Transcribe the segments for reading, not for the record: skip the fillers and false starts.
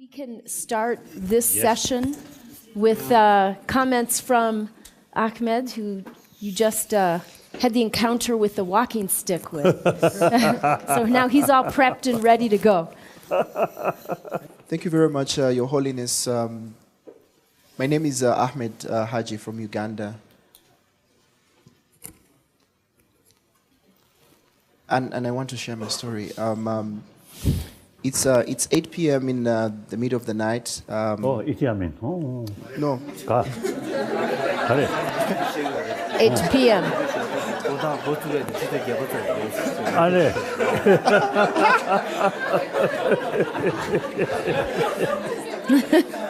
We can start this session with comments from Ahmed, who you just had the encounter with the walking stick with. So now he's all prepped and ready to go. Thank you very much, Your Holiness. My name is Ahmed Haji from Uganda. And I want to share my story. It's 8 p.m. in the middle of the night. 8 p.m. Oh. No. 8 p.m.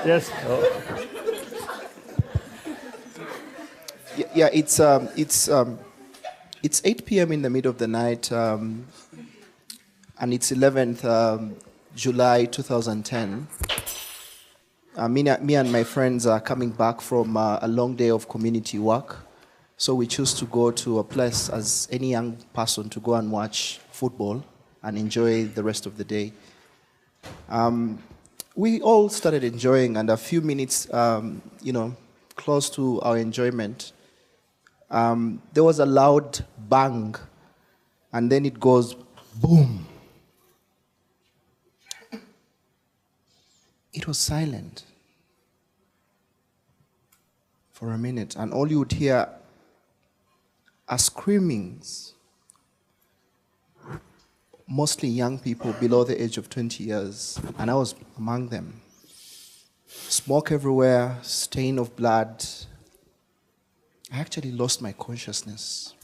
Yes. Yeah, it's 8 p.m. in the middle of the night, and it's 11th July 2010. Me and my friends are coming back from a long day of community work, so we choose to go to a place as any young person to go and watch football and enjoy the rest of the day. We all started enjoying, and a few minutes, close to our enjoyment, there was a loud bang, and then it goes boom. It was silent for a minute, and all you would hear are screamings, mostly young people below the age of 20 years, and I was among them. Smoke everywhere, stain of blood. I actually lost my consciousness.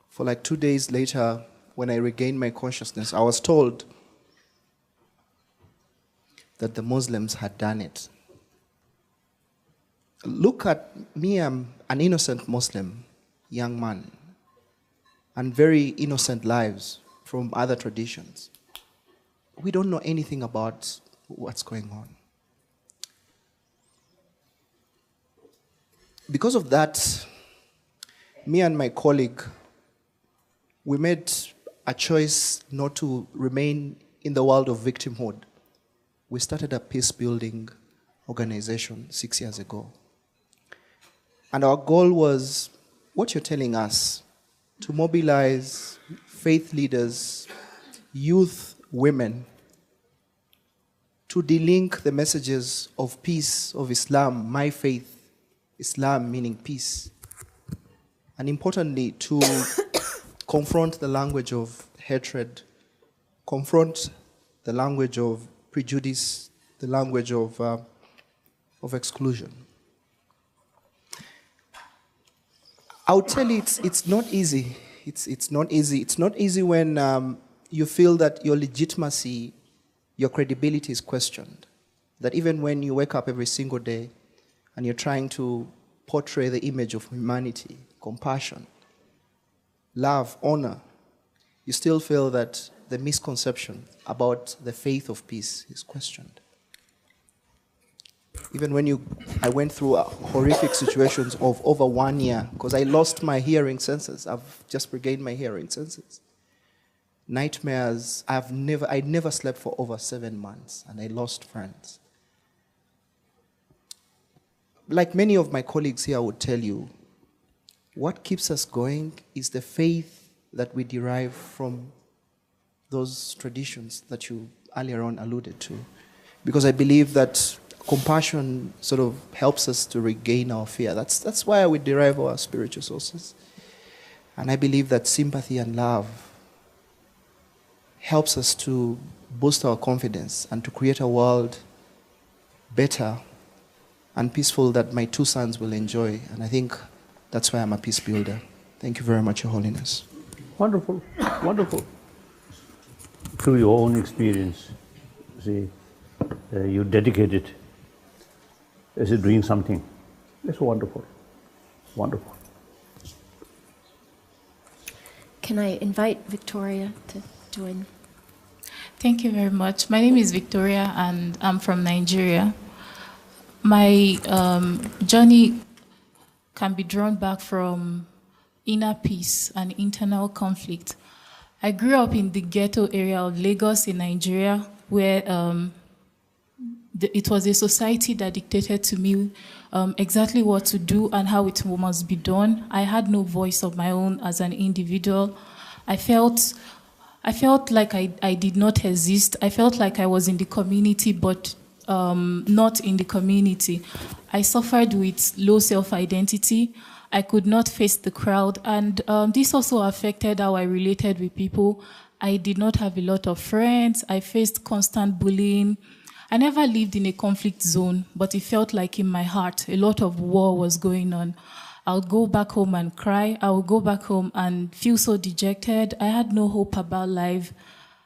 For like 2 days later, when I regained my consciousness, I was told that the Muslims had done it. Look at me, I'm an innocent Muslim, young man, and very innocent lives from other traditions. We don't know anything about what's going on. Because of that, me and my colleague, we made a choice not to remain in the world of victimhood. We started a peace-building organization 6 years ago. And our goal was, what you're telling us, to mobilize faith leaders, youth, women, to delink the messages of peace, of Islam, my faith, Islam meaning peace. And importantly, to confront the language of hatred, confront the language of prejudice, the language of exclusion. I would tell you it's not easy. It's not easy. It's not easy when you feel that your legitimacy, your credibility is questioned. That even when you wake up every single day and you're trying to portray the image of humanity, compassion, love, honor, you still feel that the misconception about the faith of peace is questioned. Even when I went through horrific situations of over 1 year, because I lost my hearing senses. I've just regained my hearing senses. Nightmares, I never slept for over 7 months, and I lost friends. Like many of my colleagues here, I would tell you, what keeps us going is the faith that we derive from those traditions that you earlier on alluded to. Because I believe that compassion sort of helps us to regain our fear. That's why we derive our spiritual sources. And I believe that sympathy and love helps us to boost our confidence and to create a world better and peaceful that my 2 sons will enjoy. And I think that's why I'm a peace builder. Thank you very much, Your Holiness. Wonderful, wonderful. Through your own experience, see, you dedicated as doing something. It's wonderful, wonderful. Can I invite Victoria to join? Thank you very much. My name is Victoria, and I'm from Nigeria. My journey can be drawn back from inner peace and internal conflict. I grew up in the ghetto area of Lagos in Nigeria, where it was a society that dictated to me exactly what to do and how it must be done. I had no voice of my own as an individual. I felt like I did not exist. I felt like I was in the community, but not in the community. I suffered with low self-identity. I could not face the crowd, and this also affected how I related with people. I did not have a lot of friends. I faced constant bullying. I never lived in a conflict zone, but it felt like in my heart, a lot of war was going on. I would go back home and cry. I would go back home and feel so dejected. I had no hope about life.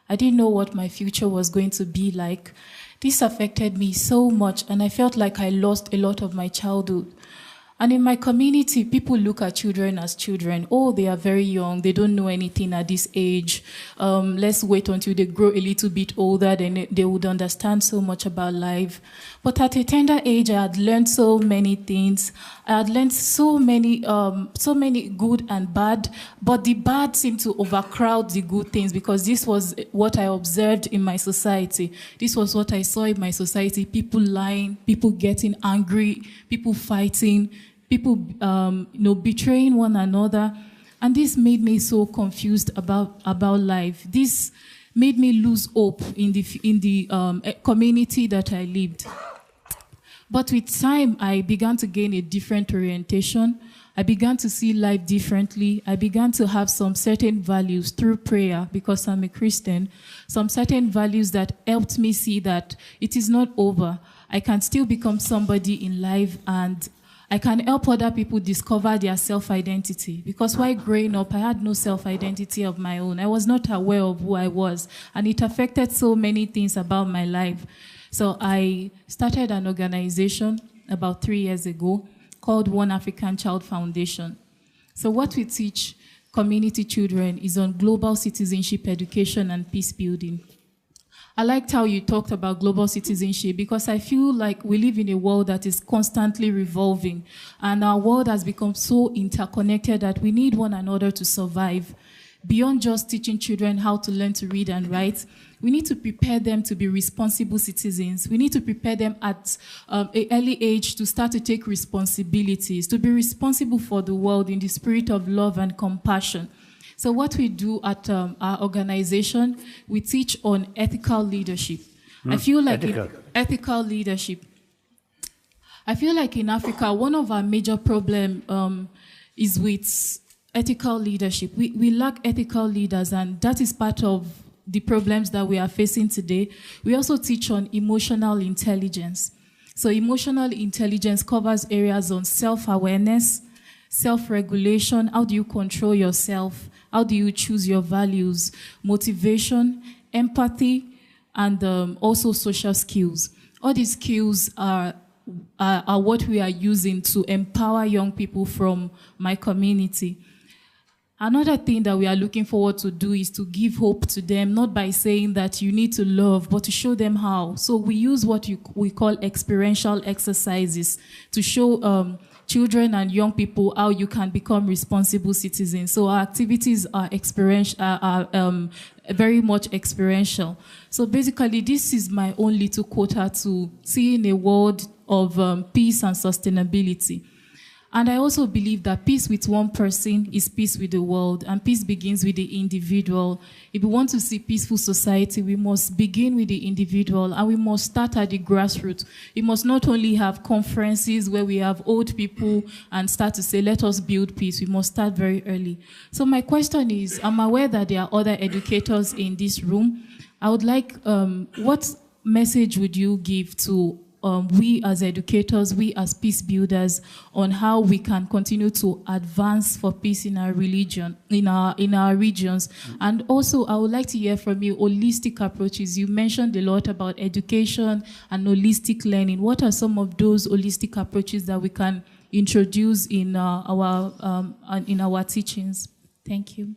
I didn't know what my future was going to be like. This affected me so much, and I felt like I lost a lot of my childhood. And in my community, people look at children as children. Oh, they are very young. They don't know anything at this age. Let's wait until they grow a little bit older, then they would understand so much about life. But at a tender age, I had learned so many things. I had learned so many good and bad. But the bad seemed to overcrowd the good things, because this was what I observed in my society. This was what I saw in my society: people lying, people getting angry, people fighting, people betraying one another. And this made me so confused about life. This made me lose hope in the community that I lived. But with time, I began to gain a different orientation. I began to see life differently. I began to have some certain values through prayer, because I'm a Christian, some certain values that helped me see that it is not over. I can still become somebody in life, and I can help other people discover their self-identity. Because while growing up, I had no self-identity of my own. I was not aware of who I was, and it affected so many things about my life. So I started an organization about 3 years ago called One African Child Foundation. So what we teach community children is on global citizenship education and peace building. I liked how you talked about global citizenship, because I feel like we live in a world that is constantly revolving, and our world has become so interconnected that we need one another to survive. Beyond just teaching children how to learn to read and write, we need to prepare them to be responsible citizens. We need to prepare them at an early age to start to take responsibilities, to be responsible for the world in the spirit of love and compassion. So what we do at our organization, we teach on ethical leadership. I feel like ethical leadership. I feel like in Africa, one of our major problems is with ethical leadership. We lack ethical leaders, and that is part of the problems that we are facing today. We also teach on emotional intelligence. So emotional intelligence covers areas on self-awareness, self-regulation, how do you control yourself, how do you choose your values, motivation, empathy, and also social skills. All these skills are what we are using to empower young people from my community. Another thing that we are looking forward to do is to give hope to them, not by saying that you need to love, but to show them how. So we use what we call experiential exercises to show children and young people how you can become responsible citizens. So our activities are very much experiential. So basically, this is my own little quota to seeing a world of peace and sustainability. And I also believe that peace with one person is peace with the world, and peace begins with the individual. If we want to see peaceful society, we must begin with the individual, and we must start at the grassroots. We must not only have conferences where we have old people and start to say, let us build peace. We must start very early. So my question is, I'm aware that there are other educators in this room. I would like, what message would you give to we as educators, we as peace builders, on how we can continue to advance for peace in our religion, in our regions? And also, I would like to hear from you holistic approaches. You mentioned a lot about education and holistic learning. What are some of those holistic approaches that we can introduce in our teachings? Thank you.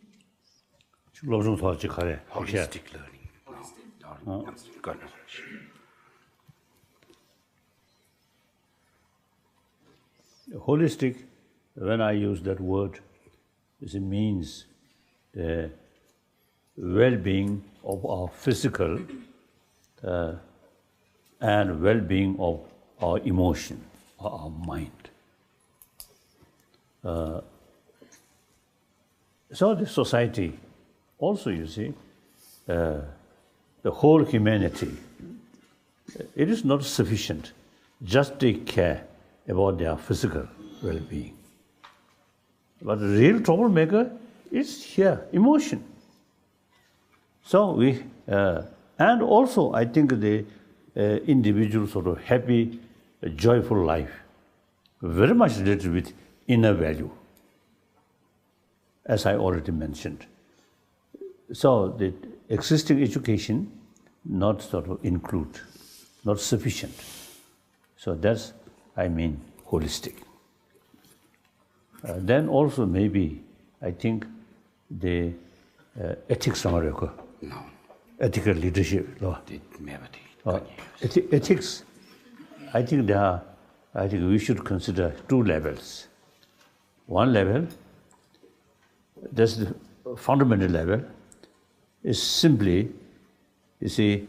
Holistic learning. Holistic, when I use that word, it means the well-being of our physical, and well-being of our emotion or our mind. So the society also, you see, the whole humanity, it is not sufficient just take care about their physical well-being. But the real troublemaker is here, emotion. So we, and also I think the individual sort of happy, joyful life, very much related with inner value, as I already mentioned. So the existing education not sort of include, not sufficient. So that's, I mean, holistic. Then also maybe, I think, the ethics, No. ethical leadership law. Ethics, I think we should consider two levels. One level, that's the fundamental level, is simply, you see,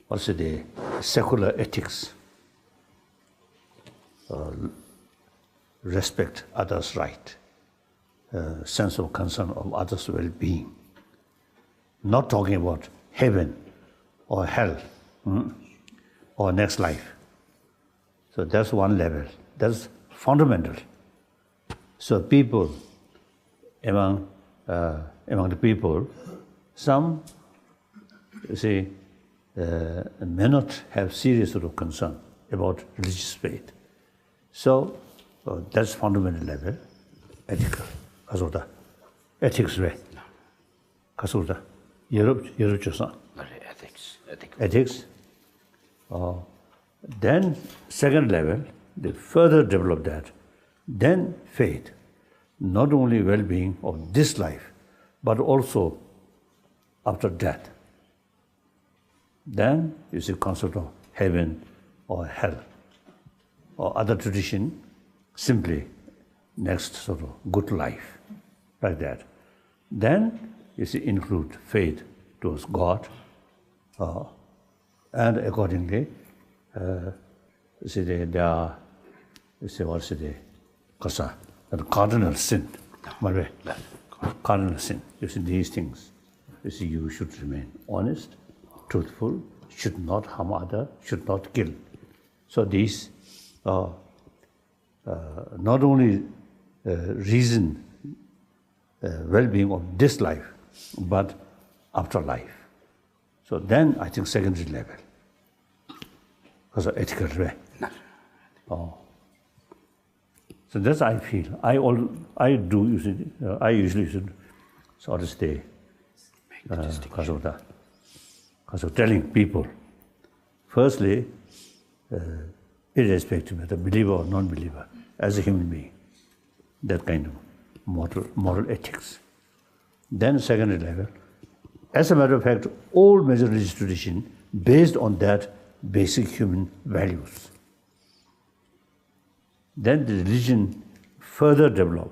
also the secular ethics. Respect others' right, sense of concern of others' well-being. Not talking about heaven or hell or next life. So that's one level. That's fundamental. So people, among the people, some, you see, may not have serious sort of concern about religious faith. So that's fundamental level, ethical. Kasoda, ethics way. Kasoda, Yeruchasa. Ethics. Then second level, they further develop that. Then faith, not only well-being of this life, but also after death. Then you see concept of heaven or hell, or other tradition, simply next sort of good life, like that. Then you see include faith towards God, and accordingly, you see there are, you see what's the kasa, the cardinal sin, cardinal sin. You see these things. You see you should remain honest, truthful, should not harm others, should not kill. So these not only reason well-being of this life, but after life. So then I think secondary level, because of ethical way. So that's I feel. I usually should sort of stay because of telling people. Firstly, irrespective of the believer or non-believer, as a human being, that kind of moral ethics. Then secondary level, as a matter of fact, all major religious tradition based on that basic human values. Then the religion further develop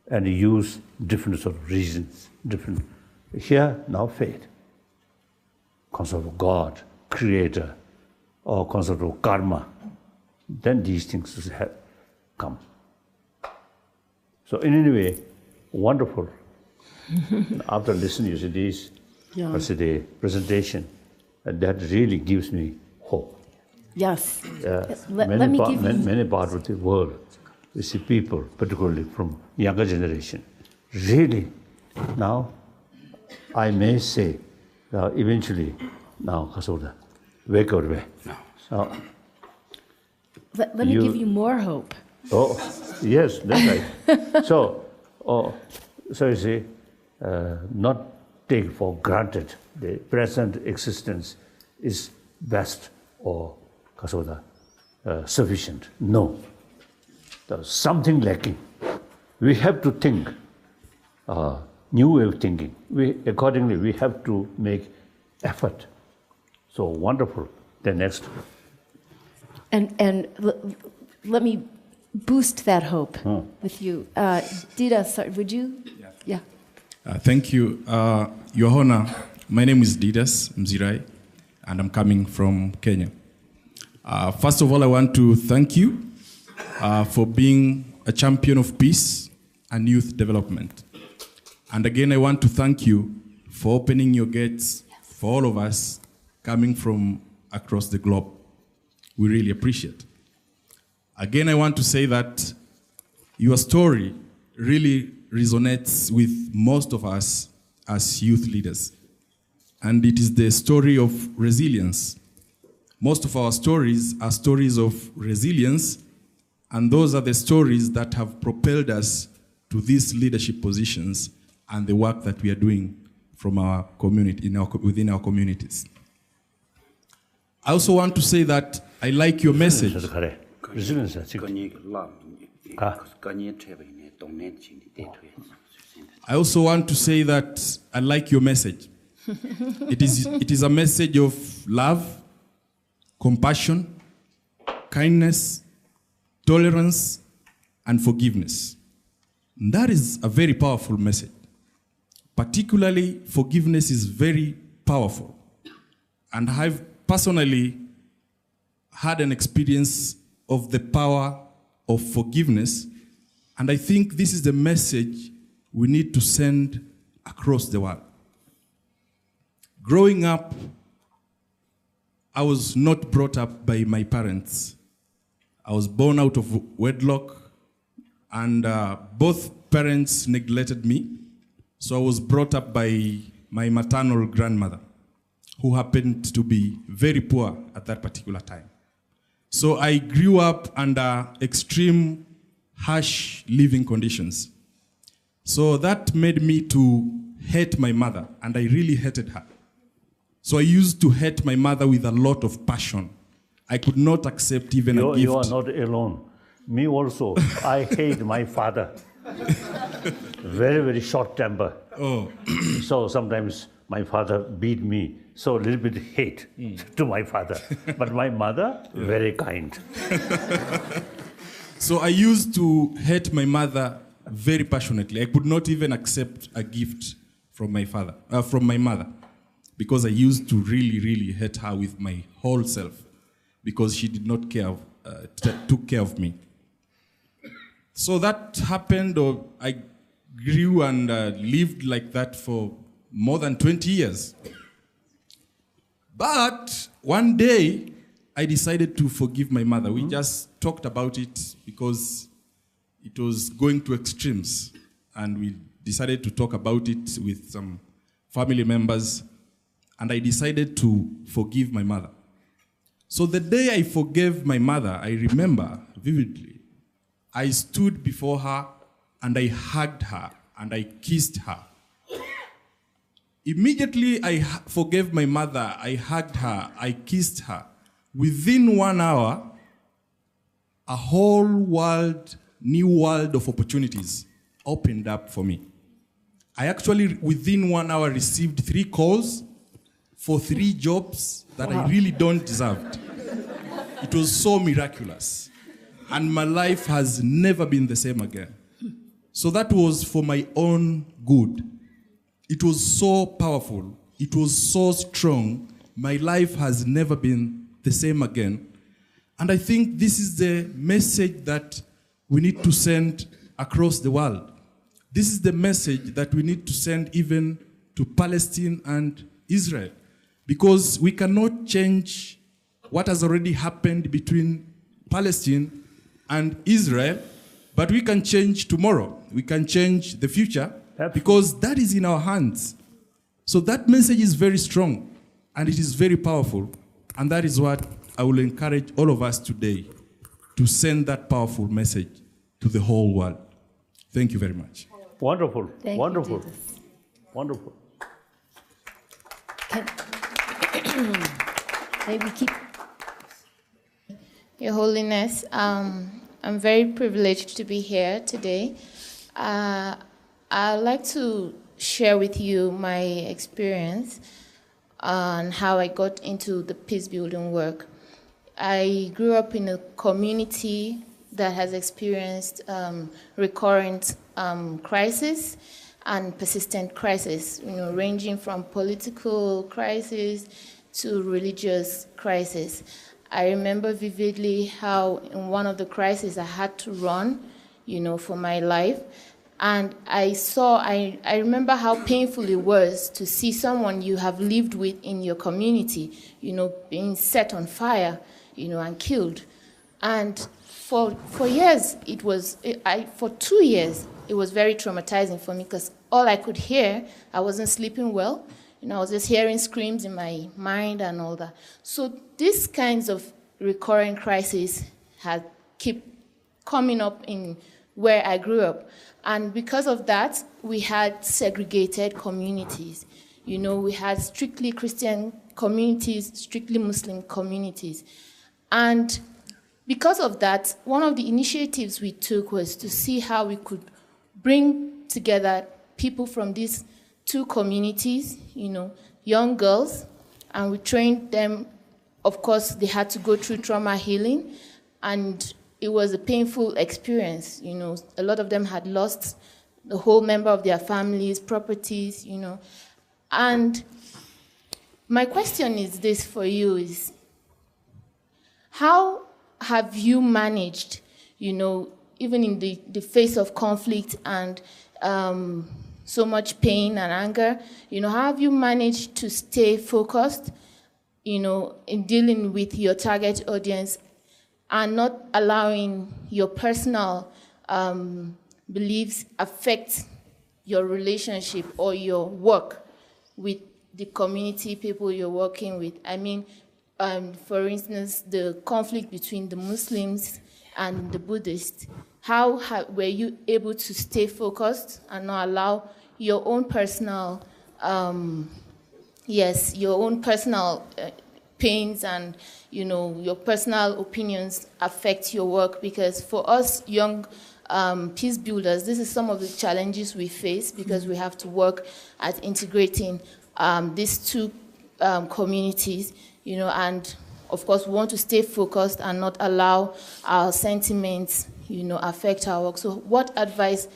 and use different sort of reasons, different. Here now faith, concept of God, creator, or concept of karma. Then these things have come. So in any way, wonderful. After listening to this the presentation, that really gives me hope. Yes. Many parts of the world, we see people, particularly from younger generation, really now, I may say, eventually, now, Kasoda, wake up way. Let me give you more hope. Oh, yes, that's right. So you see, not take for granted the present existence is best or Kasoda, sufficient. No, there's something lacking. We have to think, new way of thinking. Accordingly, we have to make effort. So wonderful. The next. And let me boost that hope with you. Dida, sorry, would you? Yeah. Thank you. Your Honor, my name is Didas Mzirai. and I'm coming from Kenya. First of all, I want to thank you for being a champion of peace and youth development. And again, I want to thank you for opening your gates for all of us coming from across the globe. We really appreciate. Again, I want to say that your story really resonates with most of us as youth leaders. And it is the story of resilience. Most of our stories are stories of resilience, and those are the stories that have propelled us to these leadership positions and the work that we are doing from our community, within our communities. I also want to say that I like your message. I also want to say that I like your message. It is a message of love, compassion, kindness, tolerance, and forgiveness. And that is a very powerful message. Particularly, forgiveness is very powerful. And I've personally had an experience of the power of forgiveness, and I think this is the message we need to send across the world. Growing up, I was not brought up by my parents. I was born out of wedlock, and both parents neglected me. So I was brought up by my maternal grandmother, who happened to be very poor at that particular time. So I grew up under extreme, harsh living conditions. So that made me to hate my mother, and I really hated her. So I used to hate my mother with a lot of passion. I could not accept even a gift. You are not alone. Me also. I hate my father. Very, very short temper. Oh. So sometimes my father beat me. So a little bit hate to my father. But my mother, very kind. So I used to hate my mother very passionately. I could not even accept a gift from my mother, because I used to really, really hate her with my whole self, because she did not took care of me. So that happened, or I grew and lived like that for more than 20 years. But one day, I decided to forgive my mother. We just talked about it because it was going to extremes, and we decided to talk about it with some family members, and I decided to forgive my mother. So the day I forgave my mother, I remember vividly, I stood before her and I hugged her and I kissed her. Immediately I forgave my mother, I hugged her, I kissed her. Within 1 hour, a whole world, new world of opportunities opened up for me. I actually, within 1 hour, received 3 calls for 3 jobs that I really don't deserve. It was so miraculous. And my life has never been the same again. So that was for my own good. It was so powerful. It was so strong. My life has never been the same again. And I think this is the message that we need to send across the world. This is the message that we need to send even to Palestine and Israel. Because we cannot change what has already happened between Palestine and Israel, but we can change tomorrow. We can change the future, because that is in our hands. So that message is very strong, and it is very powerful, and that is what I will encourage all of us today, to send that powerful message to the whole world. Thank you very much. Wonderful. Thank Wonderful. you, Jesus. Wonderful. Maybe keep. Your Holiness, I'm very privileged to be here today. I'd like to share with you my experience on how I got into the peace building work. I grew up in a community that has experienced recurrent crisis and persistent crisis, ranging from political crisis to religious crisis. I remember vividly how in one of the crises I had to run, for my life. And I remember how painful it was to see someone you have lived with in your community, being set on fire, and killed. And for years, for 2 years, it was very traumatizing for me because all I could hear, I wasn't sleeping well. I was just hearing screams in my mind and all that. So these kinds of recurring crises had keep coming up in where I grew up. And because of that, we had segregated communities. We had strictly Christian communities, strictly Muslim communities. And because of that, one of the initiatives we took was to see how we could bring together people from these two communities, young girls, and we trained them. Of course, they had to go through trauma healing, and it was a painful experience. A lot of them had lost the whole member of their families, properties, And my question is this for you is, how have you managed, even in the face of conflict and so much pain and anger, how have you managed to stay focused, in dealing with your target audience and not allowing your personal beliefs affect your relationship or your work with the community people you're working with? I mean, for instance, the conflict between the Muslims and the Buddhists. How were you able to stay focused and not allow your own personal, pains and your personal opinions affect your work? Because for us young peace builders, this is some of the challenges we face because we have to work at integrating these two communities, and of course we want to stay focused and not allow our sentiments, affect our work. So what advice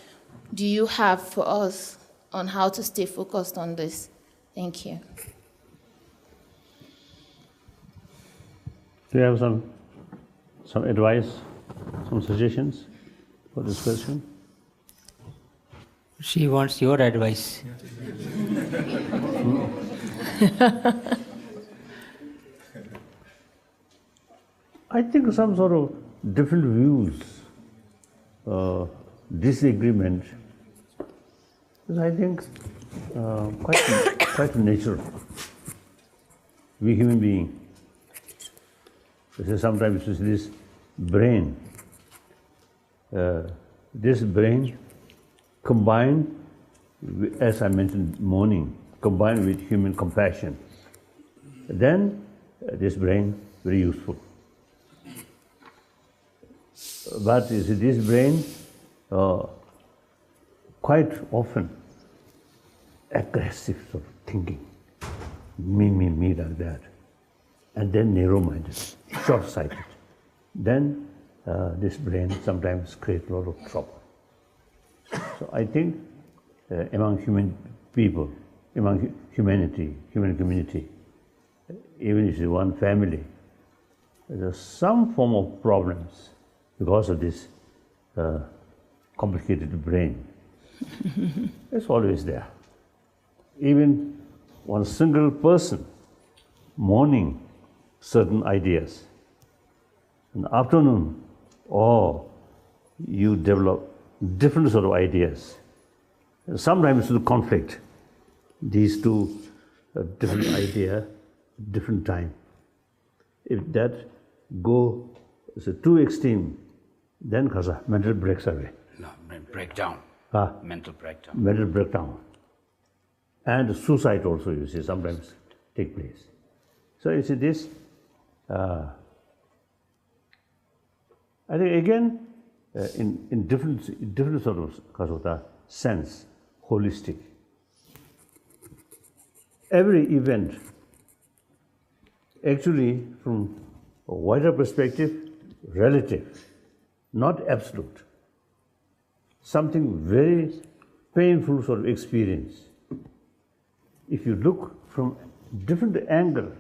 do you have for us on how to stay focused on this? Thank you. Do you have some advice, some suggestions for this question? She wants your advice. I think some sort of different views, disagreement is, I think, quite natural. We human beings, sometimes this brain combined, as I mentioned, mourning, combined with human compassion, then this brain very useful. But this brain quite often aggressive sort of thinking, me like that, and then narrow-minded, short-sighted. Then this brain sometimes creates a lot of trouble. So I think among human people, among humanity, human community, even if it's one family, there's some form of problems because of this complicated brain. It's always there. Even one single person mourning certain ideas. In the afternoon, you develop different sort of ideas. Sometimes the conflict, these two different ideas, different time. If that go too extreme, then mental breaks away. No, breakdown. Mental breakdown. Mental breakdown. And suicide also, you see, sometimes take place. So you see this, I think again, in different sort of sense, holistic. Every event, actually from a wider perspective, relative, not absolute. Something very painful sort of experience. If you look from different angle,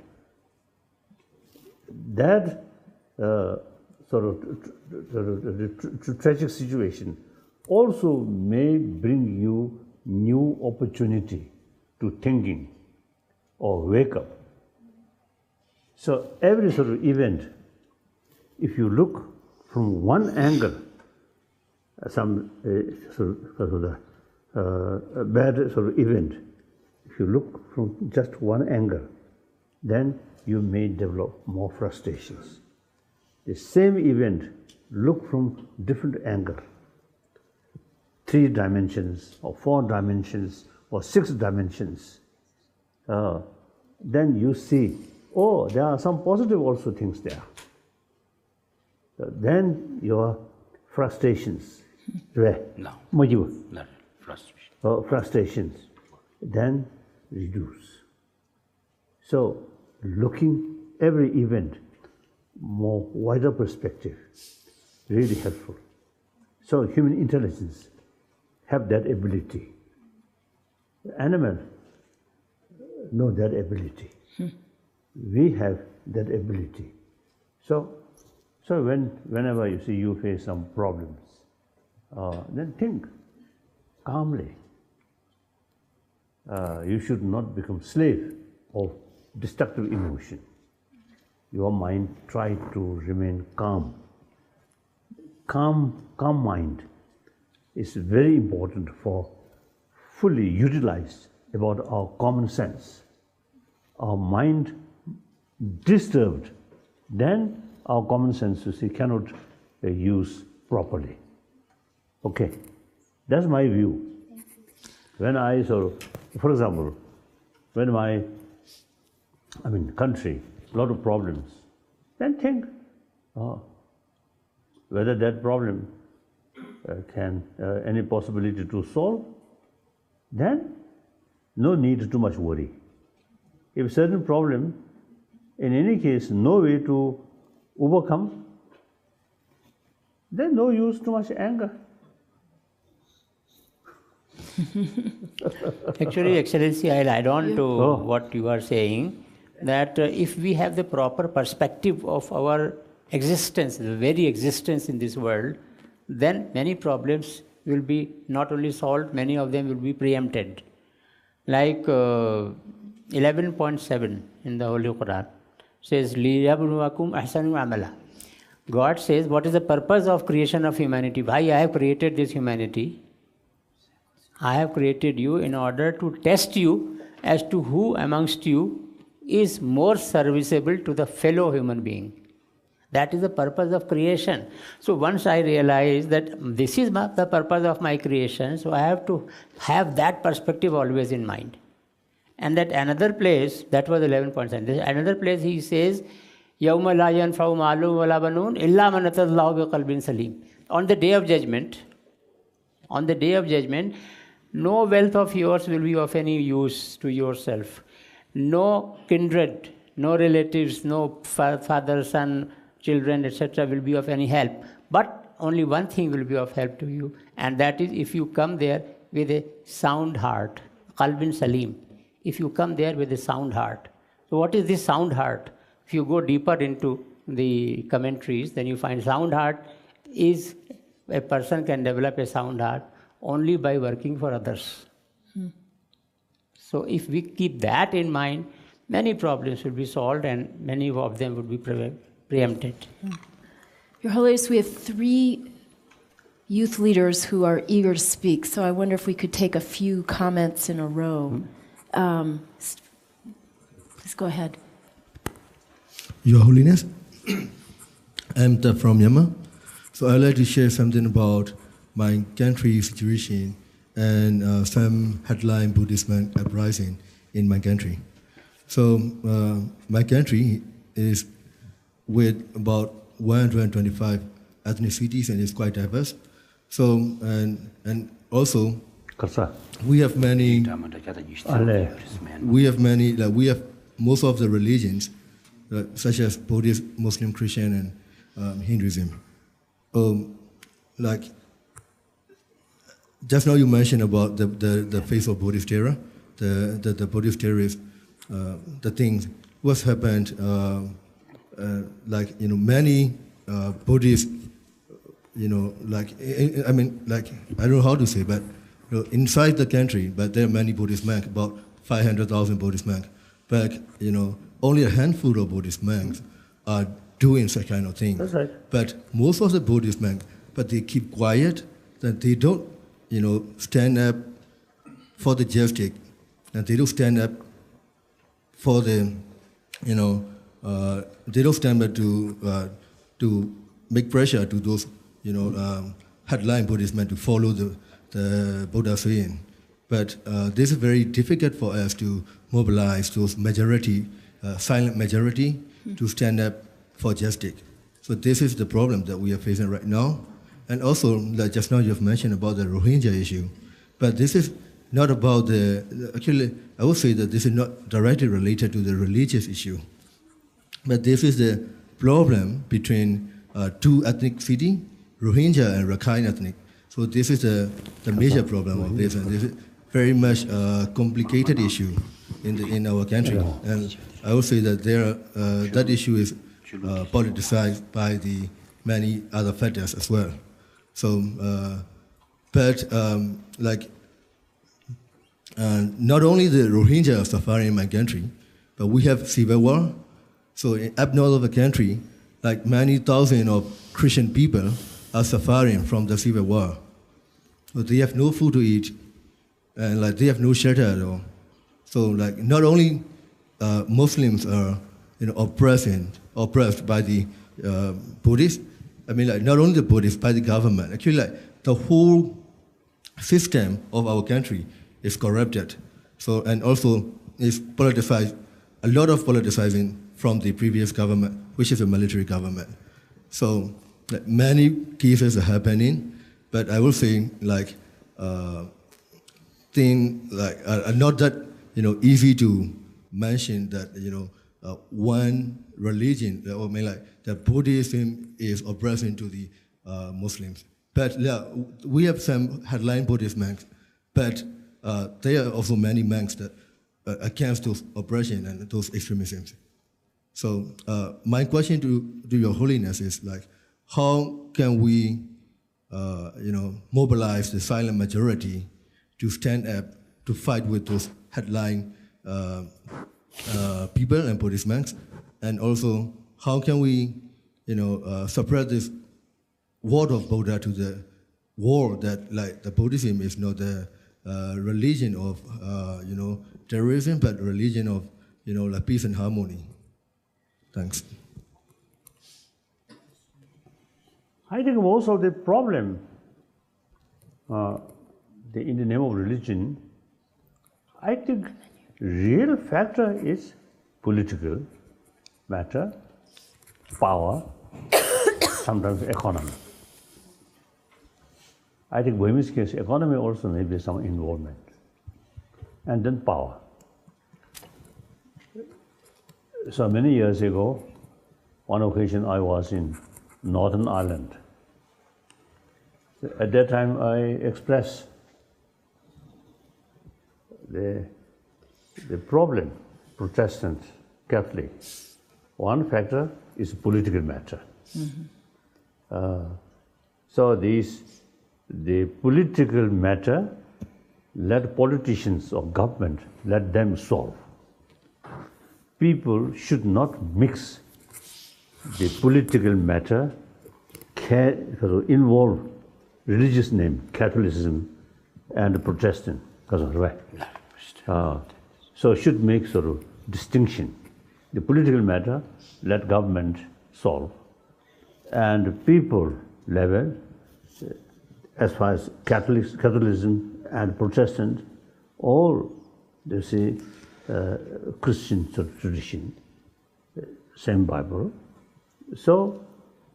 that tragic situation also may bring you new opportunity to thinking or wake up. So every sort of event, if you look from one angle, some bad sort of event, if you look from just one angle, then you may develop more frustrations. The same event, look from different angle, 3 dimensions or 4 dimensions or 6 dimensions, then you see, oh, there are some positive also things there. Then your frustrations, No, not frustration. Frustrations, then reduce. So, looking every event more wider perspective, really helpful. So, human intelligence have that ability. Animal know that ability. We have that ability. So whenever you see you face some problems, then think calmly. You should not become slave of destructive emotion. Your mind try to remain calm. Calm mind is very important for fully utilized about our common sense. Our mind disturbed, then our common sense, you see, cannot use properly. Okay, that's my view. When I for example, when my country, a lot of problems, then think whether that problem can any possibility to solve, then no need too much worry. If certain problem, in any case, no way to overcome, then no use too much anger. Actually, Excellency, I'll add on to what you are saying, that if we have the proper perspective of our existence, the very existence in this world, then many problems will be not only solved, many of them will be preempted. Like 11.7 in the Holy Quran says, لِيَبْلُوَكُمْ أَحْسَنُ عَمَلًا. God says, what is the purpose of creation of humanity? Why I have created this humanity? I have created you in order to test you as to who amongst you is more serviceable to the fellow human being. That is the purpose of creation. So once I realize that this is the purpose of my creation, so I have to have that perspective always in mind. And that another place, that was 11.7. Another place he says, يَوْمَ لَا يَنْفَعُ مَالٌ وَلَا بَنُونَ إِلَّا مَنْ أَتَى اللَّهُ بِقَلْبٍ سَلِيمٍ. On the day of judgment, no wealth of yours will be of any use to yourself. No kindred, no relatives, no father, son, children, etc. will be of any help. But only one thing will be of help to you, and that is if you come there with a sound heart, qalbin salim. If you come there with a sound heart. So what is this sound heart? If you go deeper into the commentaries, then you find sound heart is a person can develop a sound heart only by working for others. So if we keep that in mind, many problems will be solved and many of them would be preempted. Your Holiness, we have 3 youth leaders who are eager to speak, so I wonder if we could take a few comments in a row. Please go ahead. Your Holiness, I'm from Myanmar, so I'd like to share something about my country's situation and some headline Buddhist uprising in my country. So my country is with about 125 ethnicities and is quite diverse. So and also we have many. We have most of the religions, such as Buddhist, Muslim, Christian, and Hinduism. Like just now, you mentioned about the face of Buddhist terror. The Buddhist terror is the things what happened like many Buddhists, like I mean, like I don't know how to say, but inside the country, but there are many Buddhist monks, about 500,000 Buddhist monks. But only a handful of Buddhist monks are doing such kind of things. That's right. But most of the Buddhist monks, but they keep quiet, that they don't, stand up for the justice, and they don't stand up for the, they don't stand up to make pressure to those, headline Buddhist men to follow the Buddha saying. But this is very difficult for us to mobilize those majority, silent majority, to stand up for justice. So this is the problem that we are facing right now. And also, like just now you've mentioned about the Rohingya issue, but this is not about actually, I would say that this is not directly related to the religious issue. But this is the problem between two ethnic cities, Rohingya and Rakhine ethnic. So this is the major problem of this, and this is very much a complicated issue in our country. And I would say that that issue is politicized by the many other factors as well. So, not only the Rohingya are suffering in my country, but we have civil war. So up north of the country, like many thousands of Christian people are suffering from the civil war. So they have no food to eat, and like they have no shelter at all. So like not only Muslims are oppressed by the Buddhists. I mean, like not only the Buddhists, by the government. Actually, like the whole system of our country is corrupted. So and also is politicized. A lot of politicizing from the previous government, which is a military government. So like, many cases are happening, but I will say like things like are not that easy to mention that one religion, or maybe like the Buddhism is oppressing to the Muslims. But yeah, we have some headline Buddhist monks, but there are also many monks that are against those oppression and those extremisms. So my question to Your Holiness is like, how can we, mobilize the silent majority to stand up to fight with those headline people and Buddhist monks, and also how can we, spread this word of Buddha to the world that like the Buddhism is not the religion of terrorism, but religion of like peace and harmony. Thanks. I think most of the problem in the name of religion, I think real factor is political matter, power, sometimes economy. I think Burmese case, economy also may be some involvement, and then power. So many years ago, one occasion I was in Northern Ireland. At that time I expressed the problem, Protestant, Catholic. One factor is political matter. So the political matter, let politicians or government, let them solve. People should not mix the political matter, involve religious name, Catholicism and Protestant. So should make sort of distinction. The political matter, let government solve. And people level, as far as Catholicism and Protestant, all, they say, Christian sort of tradition, same Bible. So,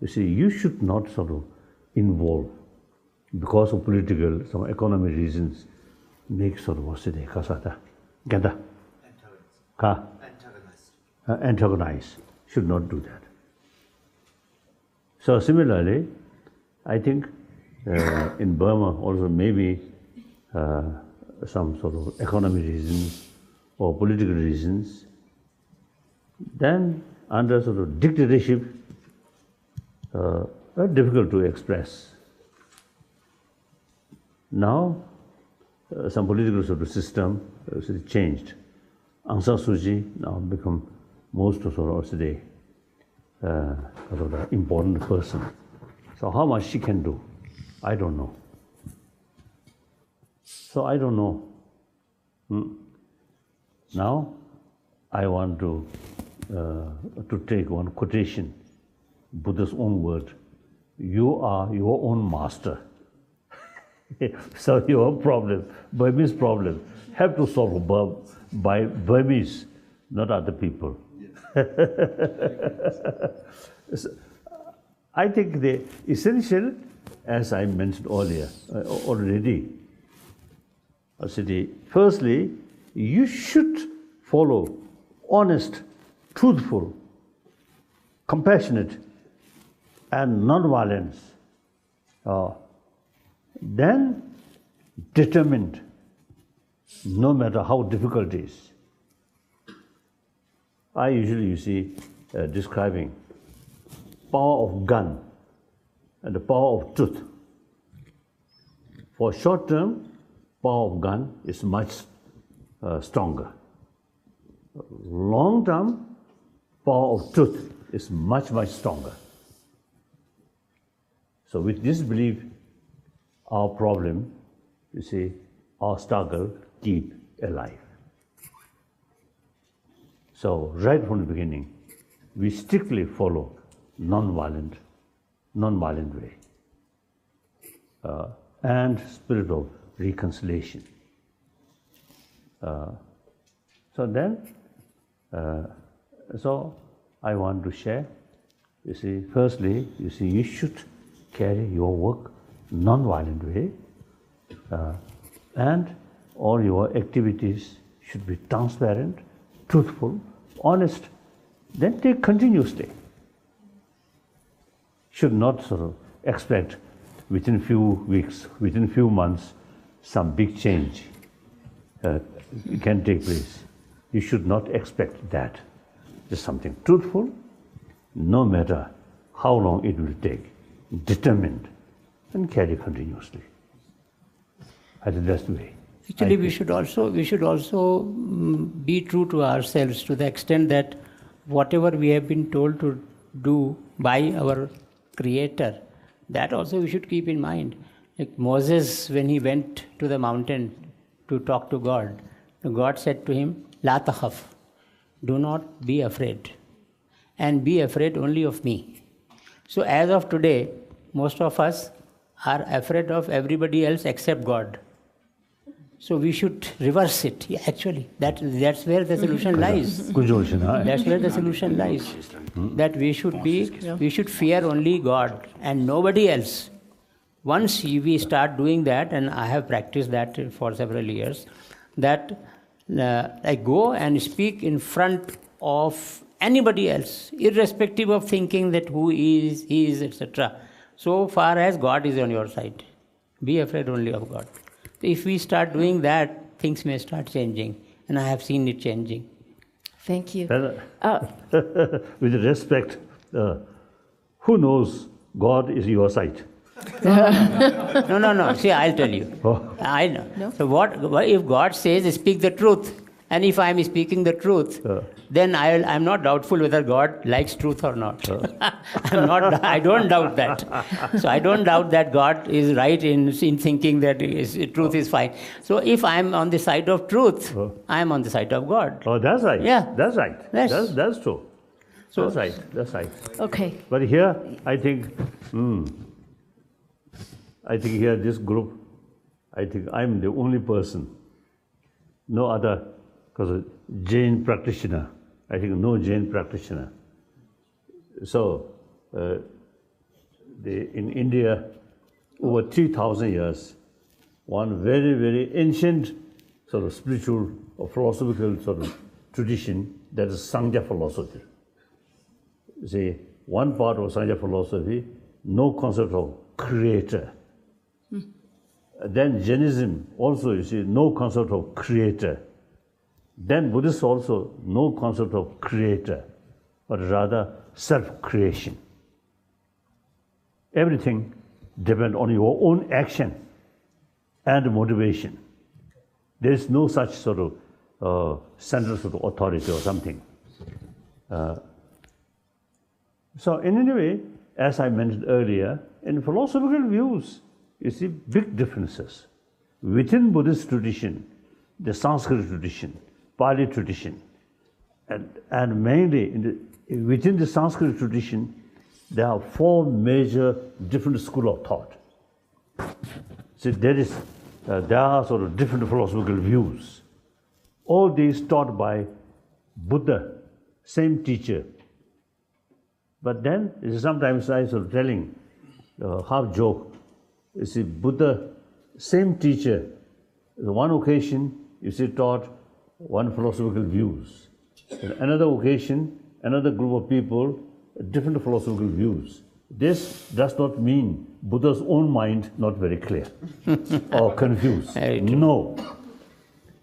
you see, you should not sort of involve, because of political, some economic reasons, make sort of what's it, kasata, ganda, antagonize. Should not do that. So similarly, I think in Burma also maybe some sort of economic reasons or political reasons, then under sort of dictatorship are difficult to express. Now, some political sort of system changed. Aung San Suu Kyi now become most of the important person. So how much she can do, I don't know. So I don't know. Now, I want to take one quotation, Buddha's own word. You are your own master. So your problem, Burmese problem, have to solve by Burmese, not other people. So, I think the essential, as I mentioned earlier, already, firstly, you should follow honest, truthful, compassionate, and non-violence. Then determined, no matter how difficult it is. I usually, describing power of gun and the power of truth. For short term, power of gun is much stronger. Long term, power of truth is much, much stronger. So with this belief, our problem, our struggle keep alive. So right from the beginning, we strictly follow non-violent way, and spirit of reconciliation. So then, so I want to share. Firstly, you should carry your work non-violent way, and all your activities should be transparent, truthful, honest. Then take continuously. Should not sort of expect within few weeks, within few months, some big change can take place. You should not expect that. Just something truthful, no matter how long it will take, determined, and carry continuously. I think that's the way. Actually, we should also be true to ourselves to the extent that whatever we have been told to do by our Creator, that also we should keep in mind. Like Moses, when he went to the mountain to talk to God, God said to him, "La takhaf, do not be afraid, and be afraid only of me." So as of today, most of us are afraid of everybody else except God. So we should reverse it. Yeah, actually, that's where the solution lies. That's where the solution lies. That we should fear only God and nobody else. Once we start doing that, and I have practiced that for several years, that I go and speak in front of anybody else, irrespective of thinking that who he is, etc. So far as God is on your side, be afraid only of God. If we start doing that, things may start changing, and I have seen it changing. Thank you. With respect, who knows God is your side? No. See, I'll tell you. Oh. I know. No? So what if God says, speak the truth, and if I am speaking the truth, then I'm not doubtful whether God likes truth or not. I don't doubt that. So I don't doubt that God is right in thinking that truth is fine. So if I'm on the side of truth, I'm on the side of God. Oh, that's right. Yeah. That's right. Yes. That's true. So, That's right. Okay. But here, I think here, this group, I think I'm the only person, no other, because Jain practitioner, I think no Jain practitioner. So, in India, over 3,000 years, one very, very ancient sort of spiritual or philosophical sort of tradition, that is Sangha philosophy. See, one part of Sangha philosophy, no concept of creator. Then Jainism also, you see, no concept of creator. Then Buddhists also, no concept of creator. but rather self-creation. Everything depends on your own action and motivation. There is no such sort of central sort of authority or something. So in any way, as I mentioned earlier, in philosophical views, you see big differences. Within Buddhist tradition, the Sanskrit tradition, Pali tradition, and mainly within the Sanskrit tradition, there are 4 major different schools of thought. So there are sort of different philosophical views. All these taught by Buddha, same teacher. But then sometimes I sort of telling half joke. You see, Buddha, same teacher. On one occasion, you see, taught one philosophical views. On another occasion, another group of people, different philosophical views. This does not mean Buddha's own mind not very clear or confused. No.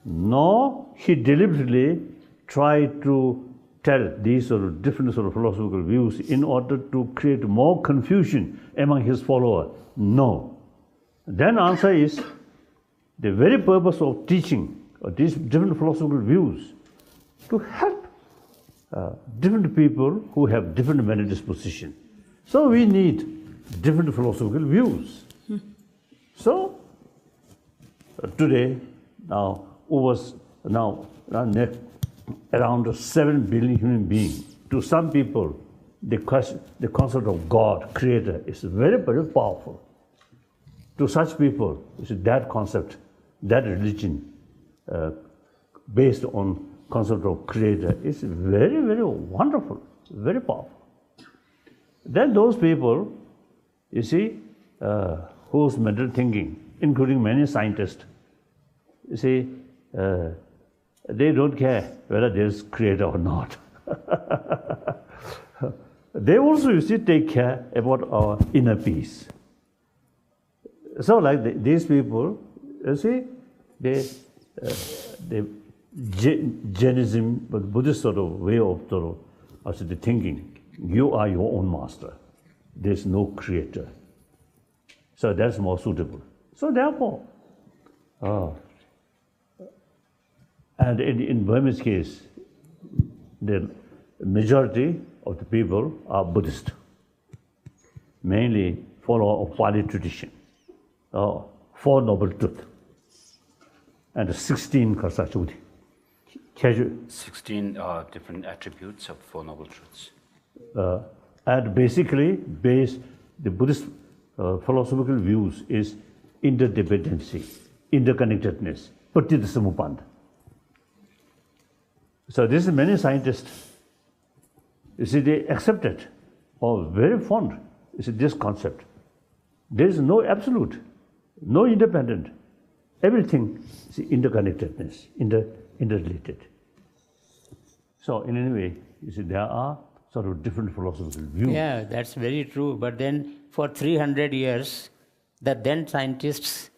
Nor he deliberately tried to tell these sort of different sort of philosophical views in order to create more confusion among his followers. No. Then answer is the very purpose of teaching these different philosophical views to help different people who have different mental disposition. So we need different philosophical views. So today, now around 7 billion human beings. To some people, the concept of God, Creator, is very, very powerful. To such people, you see, that concept, that religion, based on concept of Creator, is very, very wonderful, very powerful. Then those people, you see, whose mental thinking, including many scientists, you see, they don't care whether there's Creator or not. They also, you see, take care about our inner peace. So, like these people, you see, they Jainism, but Buddhist sort of way of sort of the thinking. You are your own master. There's no Creator. So that's more suitable. So therefore, and in Burmese case, the majority of the people are Buddhist, mainly follower of Pali tradition, 4 Noble Truths, and 16 Karsachudi. 16 different attributes of 4 Noble Truths. And basically, the Buddhist philosophical views is interdependency, interconnectedness, patita samuppada. So this is many scientists, you see, they accept it or very fond, you see, this concept. There is no absolute, no independent. Everything is interconnectedness, interrelated. So in any way, you see, there are sort of different philosophical views. Yeah, that's very true. But then for 300 years, the then scientists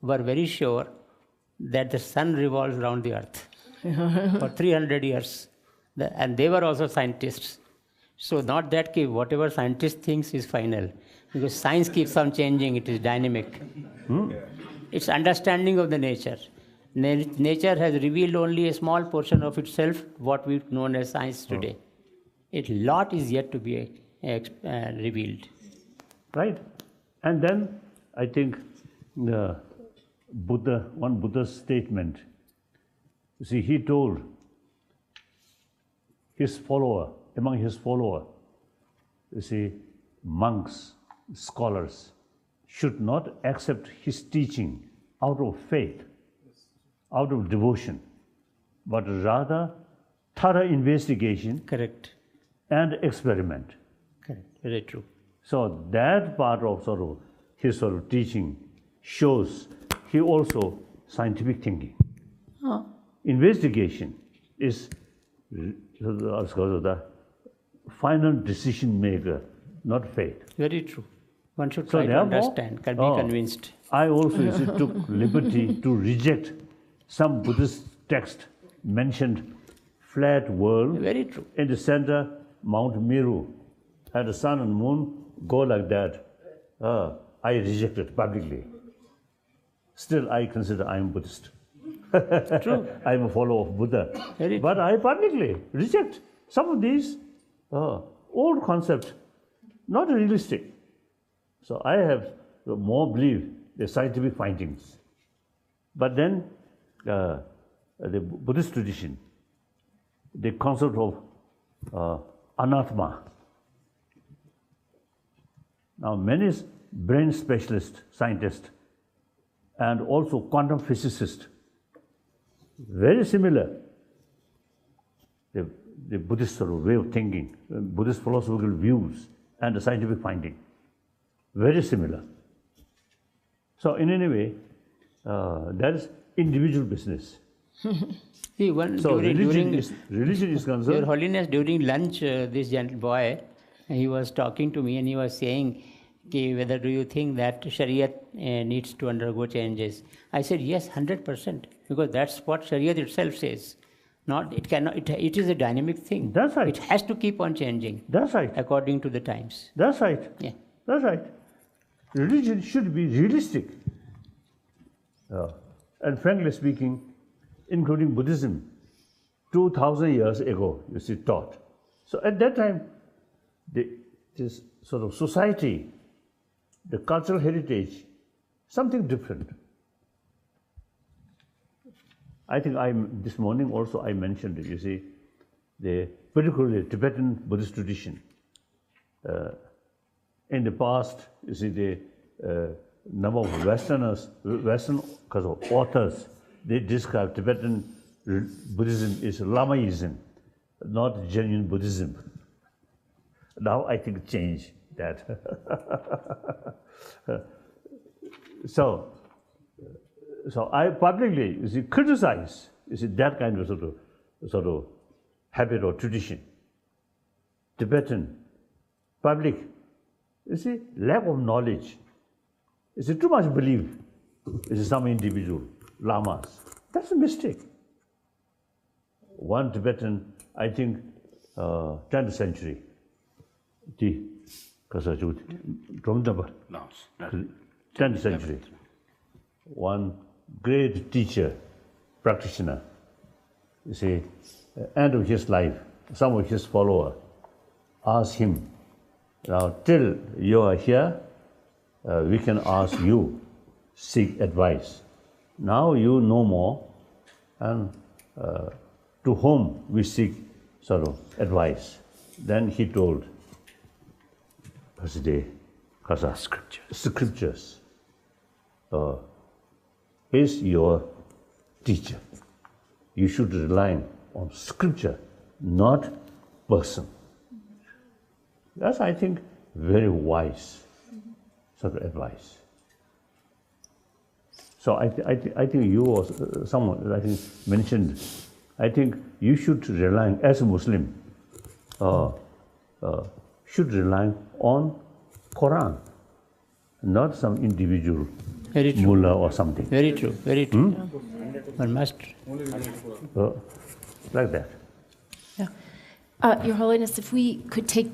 were very sure that the sun revolves around the earth. For 300 years. And they were also scientists. So not that whatever scientist thinks is final. Because science keeps on changing, it is dynamic. It's understanding of the nature. Nature has revealed only a small portion of itself, what we've known as science today. A lot is yet to be revealed. Right. And then I think one Buddha's statement, you see, he told his follower, among his follower, you see, monks, scholars, should not accept his teaching out of faith, out of devotion, but rather thorough investigation. Correct. And experiment. Correct. Very true. So that part of sort of his sort of teaching shows he also scientific thinking. Investigation is the final decision maker, not faith. Very true. One should try to understand, can be convinced. I also took liberty to reject some Buddhist text mentioned flat world. Very true. In the center, Mount Meru, and the sun and moon go like that, I reject it publicly. Still, I consider I am Buddhist. True. I am a follower of Buddha. But I publicly reject some of these old concepts, not realistic. So I have more belief in scientific findings. But then the Buddhist tradition, the concept of anatma. Now many brain specialists, scientists, and also quantum physicists, very similar, the Buddhist sort of way of thinking, Buddhist philosophical views, and the scientific finding, very similar. So in any way, that is individual business. See, religion is concerned. Your Holiness, during lunch, this gentle boy, he was talking to me and he was saying, whether do you think that Shariat needs to undergo changes? I said, yes, 100%, because that's what Shariat itself says. It is a dynamic thing. That's right. It has to keep on changing. That's right. According to the times. That's right. Yeah. That's right. Religion should be realistic. And frankly speaking, including Buddhism, 2,000 years ago, you see, taught. So at that time, this sort of society, the cultural heritage, something different. I think this morning also I mentioned it, you see, particularly Tibetan Buddhist tradition. In the past, you see, the number of Western authors, they describe Tibetan Buddhism is Lamaism, not genuine Buddhism. Now I think change that. So I publicly, you see, criticize, you see, that kind of sort of habit or tradition. Tibetan public, you see, lack of knowledge. You see, too much belief. You see, some individual lamas. That's a mistake. One Tibetan, I think, 10th century. 10th century. One great teacher, practitioner, you see, end of his life, some of his followers asked him, now till you are here, we can ask you, seek advice. Now you know more, and to whom we seek sort of advice. Then he told, Scriptures is your teacher. You should rely on Scripture, not person. That's, I think, very wise sort of advice. So I think you or someone I think mentioned, I think you should rely, as a Muslim, should rely on Quran, not some individual mullah or something. Very true, very true. One must. Like that. Yeah. Your Holiness, if we could take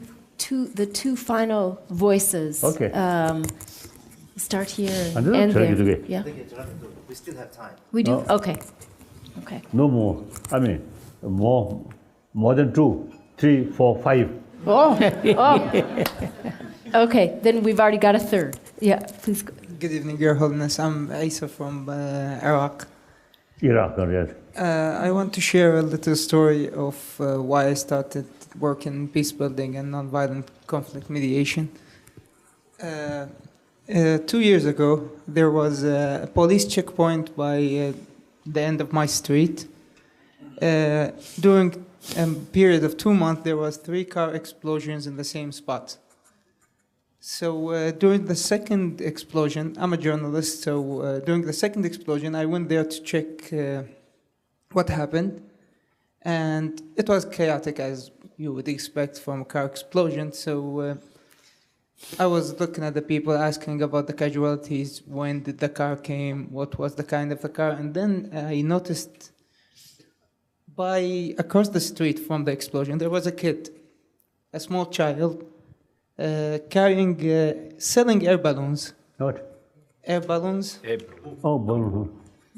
the two final voices. Okay. Start here and end there. Yeah. We still have time. We do? Okay. Okay. No more. I mean, more than 2, 3, 4, 5. Oh. Okay, then we've already got a third. Yeah, please go. Good evening, Your Holiness. I'm Isa from Iraq. Iraq, yes. I want to share a little story of why I started work in peace building and nonviolent conflict mediation. 2 years ago, there was a police checkpoint by the end of my street. During a period of 2 months, there was 3 car explosions in the same spot. So during the second explosion, I'm a journalist, so during the second explosion, I went there to check what happened. And it was chaotic, as you would expect from a car explosion. So I was looking at the people, asking about the casualties, when did the car came, what was the kind of the car. And then I noticed across the street from the explosion, there was a kid. a small child selling air balloons. What? Air balloons. Oh, balloon.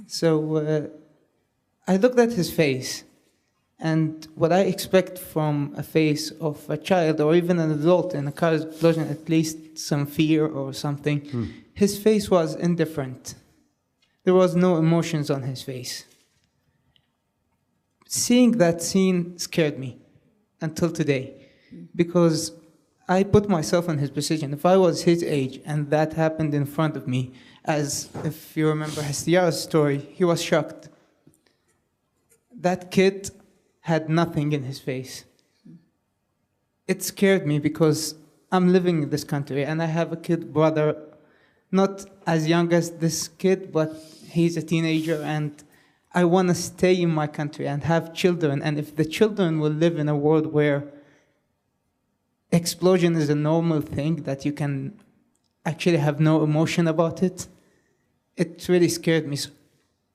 So I looked at his face, and what I expect from a face of a child or even an adult in a car explosion, at least some fear or something, his face was indifferent. There was no emotions on his face. Seeing that scene scared me until today, because I put myself in his position. If I was his age and that happened in front of me, as if you remember Hestia's story, he was shocked. That kid had nothing in his face. It scared me because I'm living in this country and I have a kid brother, not as young as this kid, but he's a teenager, and I want to stay in my country and have children. And if the children will live in a world where explosion is a normal thing, that you can actually have no emotion about it, it really scared me.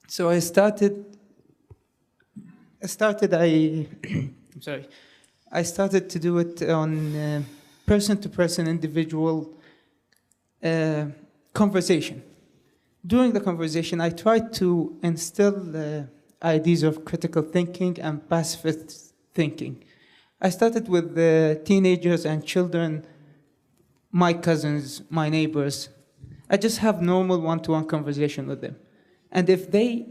So I started to do it on person-to-person, individual conversation. During the conversation, I tried to instill ideas of critical thinking and pacifist thinking. I started with the teenagers and children, my cousins, my neighbors. I just have normal one-to-one conversation with them. And if they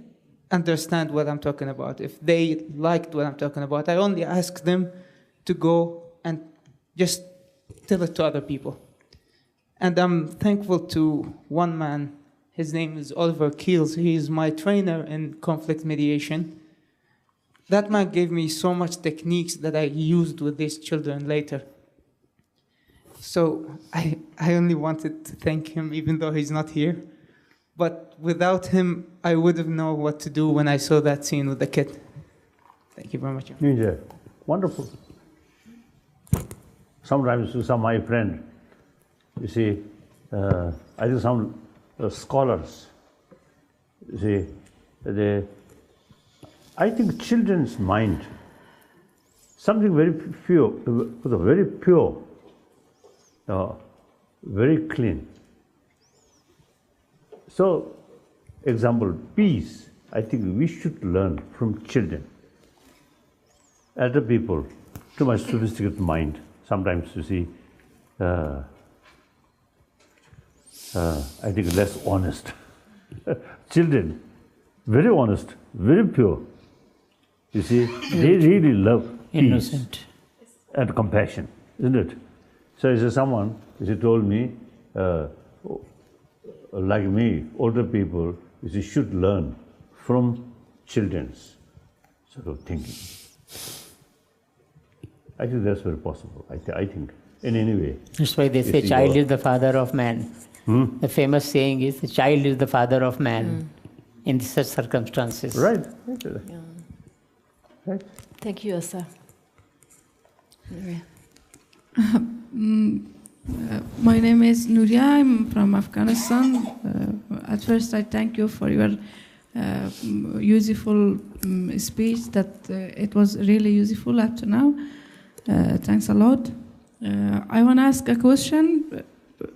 understand what I'm talking about, if they liked what I'm talking about, I only ask them to go and just tell it to other people. And I'm thankful to one man. His name is Oliver Keels. He is my trainer in conflict mediation. That man gave me so much techniques that I used with these children later. So I only wanted to thank him, even though he's not here. But without him, I wouldn't know what to do when I saw that scene with the kid. Thank you very much. Yeah, wonderful. Sometimes some my friend, you see, I think some scholars, you see, I think children's mind, something very pure, very clean. So, example, peace, I think we should learn from children. Elder people, too much sophisticated mind. Sometimes you see, I think less honest. Children, very honest, very pure. You see, they really love peace and compassion, isn't it? So, someone told me, like me, older people, should learn from children's sort of thinking. I think that's very possible. I think, in any way. That's why they say child is the father of man. The famous saying is, the child is the father of man in such circumstances. Right. Yeah. Right. Thank you, Asa. My name is Nuria. I'm from Afghanistan. At first, I thank you for your useful speech. That it was really useful up to now. Thanks a lot. I want to ask a question.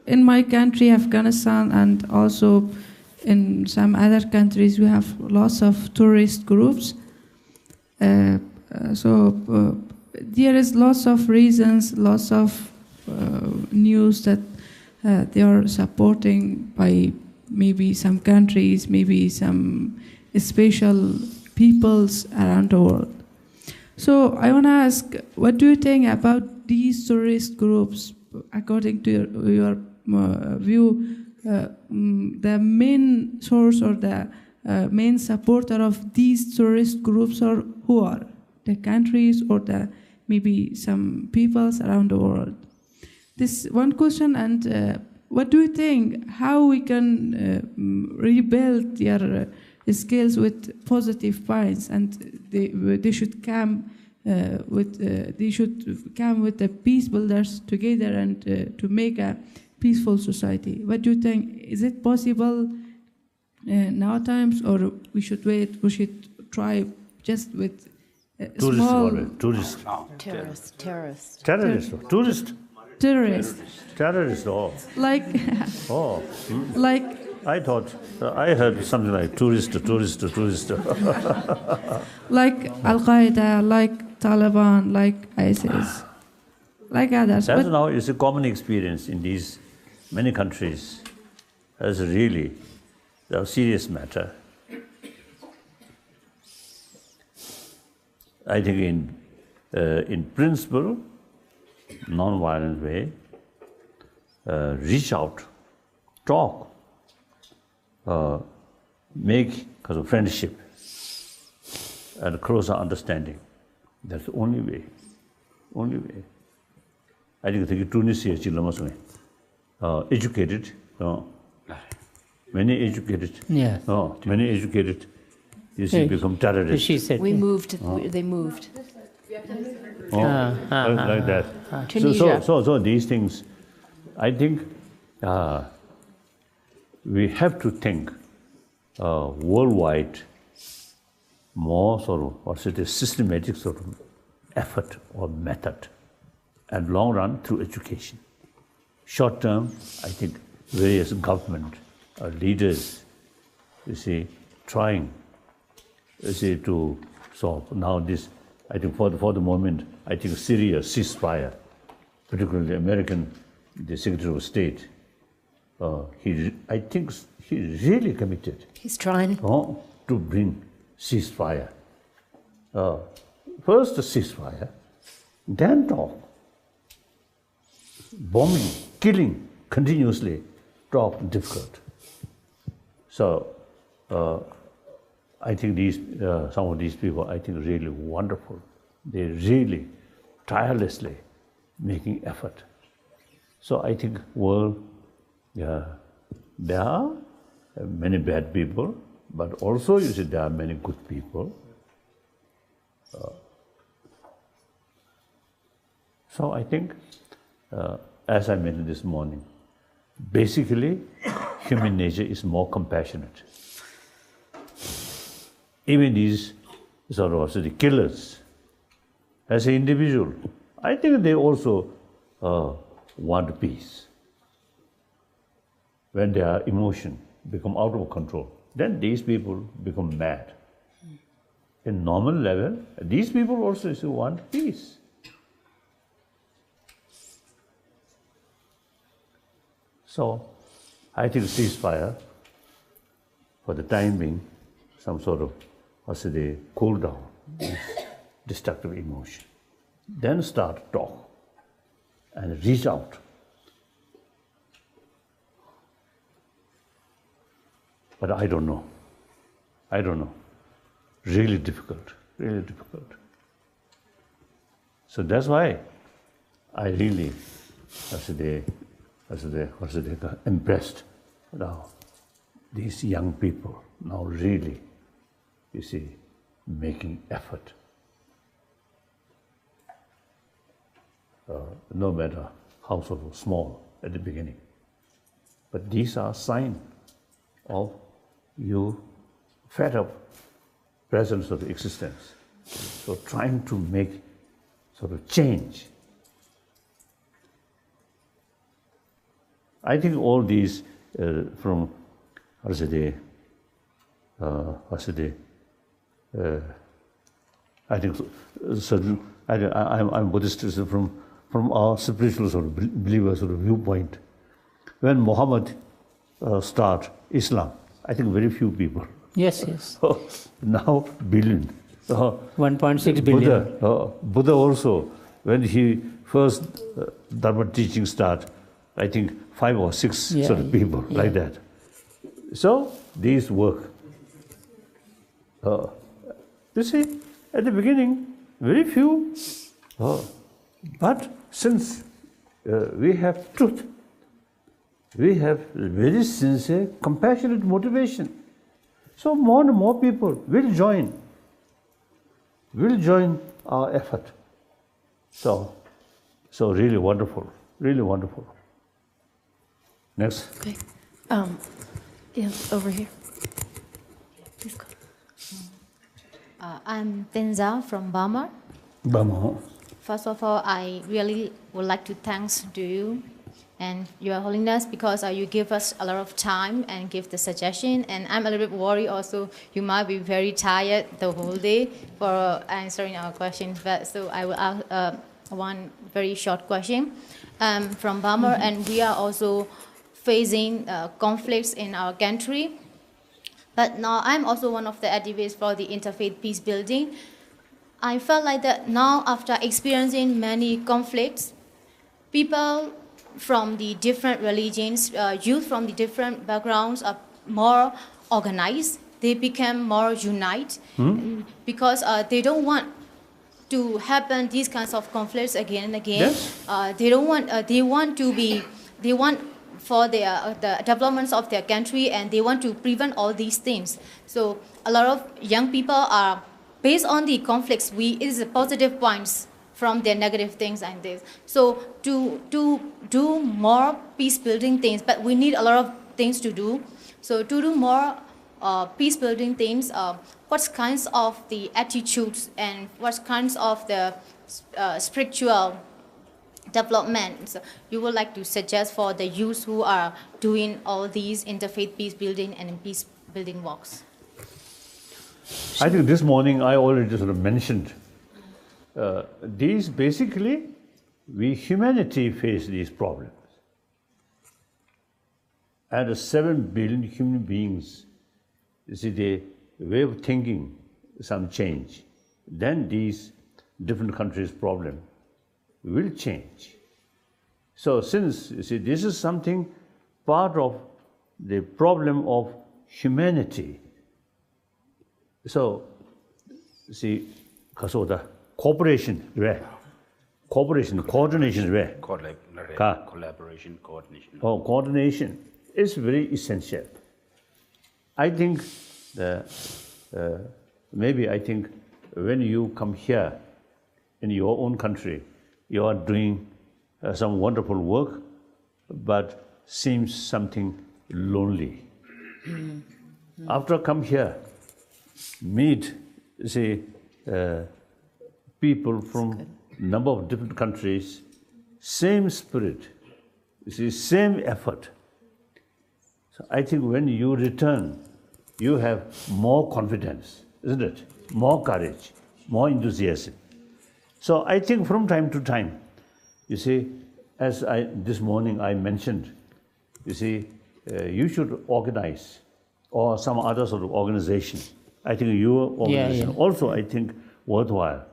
In my country, Afghanistan, and also in some other countries, we have lots of tourist groups. So there is lots of reasons, lots of news that they are supporting by maybe some countries, maybe some special peoples around the world. So I want to ask, what do you think about these tourist groups? According to your view, the main source or the main supporter of these tourist groups are who are? The countries or the maybe some peoples around the world? This one question, and what do you think, how we can rebuild their skills with positive points, and they should come with the peace builders together and to make a peaceful society. What do you think? Is it possible now times, or we should wait? We should try just with Tourist, small tourist. Terrorist. Terrorist, tourist. terrorist, Terrorist, oh. like Oh. like I thought, I heard something like tourist. like Al Qaeda, like Taliban, like ISIS, like others. That's But now is a common experience in these many countries. That's really a serious matter. I think in principle, non-violent way, reach out, talk, make kind of friendship and closer understanding. That's the only way. Only way. I think Tunisia, educated, many educated, Yeah. Many educated, you see, become terrorists. She said. We moved. They moved. Like that. Tunisia. So these things, I think we have to think worldwide more sort of, or say, a systematic sort of effort or method, and long run through education. Short term, I think various government leaders, you see, trying, you see, to solve. Now this, I think for the moment, I think Syria ceasefire, particularly American, the Secretary of State, I think he's really committed. He's trying. To bring ceasefire. First the ceasefire, then talk. Bombing, killing continuously, talk difficult. So I think some of these people, I think, really wonderful. They're really tirelessly making effort. So I think world, there are many bad people, but also you see there are many good people. So I think, as I mentioned this morning, basically human nature is more compassionate. Even these sort of the killers, as an individual, I think they also want peace. When their emotion become out of control, then these people become mad. In normal level, these people also want peace. So, I think ceasefire, for the time being, some sort of, cool down this destructive emotion. Then start talk and reach out. But I don't know. Really difficult, really difficult. So that's why I really, impressed now. These young people now really, you see, making effort. No matter how sort of small at the beginning. But these are signs of you fed up presence of existence. So trying to make sort of change. I think all these from I think certain I'm Buddhist from our spiritual sort of believer sort of viewpoint. When Muhammad start Islam, I think very few people. Yes. Now billion. 1.6 billion. Buddha also, when he first Dharma teaching start, I think 5 or 6 sort of people like that. So these work. You see, at the beginning, very few. But since we have truth, we have very sincere, compassionate motivation. So more and more people will join our effort. So really wonderful, really wonderful. Next. Okay. Yeah, over here. Please go. I'm Tenza from Burma. Burma. First of all, I really would like to thanks to you and Your Holiness because you give us a lot of time and give the suggestion. And I'm a little bit worried also. You might be very tired the whole day for answering our questions. But so I will ask one very short question. From Burma, and we are also facing conflicts in our country. But now I'm also one of the activists for the interfaith peace building. I felt like that now after experiencing many conflicts, people from the different religions, youth from the different backgrounds are more organized. They become more united because they don't want to happen these kinds of conflicts again and again. Yes. They don't want. They want for the developments of their country, and they want to prevent all these things. So a lot of young people are based on the conflicts. It is a positive points from their negative things and this. So to do more peace building things, but we need a lot of things to do. So to do more peace building things, what kinds of the attitudes and what kinds of the spiritual development you would like to suggest for the youth who are doing all these interfaith peace building and peace building walks? I think this morning I already sort of mentioned these basically, humanity face these problems. And 7 billion human beings, you see, the way of thinking, some change. Then these different countries' problem will change. So since, you see, this is something part of the problem of humanity. So, see, cooperation, right? Cooperation, coordination, right? Collaboration, coordination. Oh, coordination is very essential. I think maybe I think when you come here in your own country, you are doing some wonderful work, but seems something lonely. After come here, meet, say, people from number of different countries, same spirit, you see, same effort. So I think when you return, you have more confidence, isn't it? More courage, more enthusiasm. So I think from time to time, you see, as this morning I mentioned, you see, you should organize, or some other sort of organization. I think your organization also, I think, worthwhile,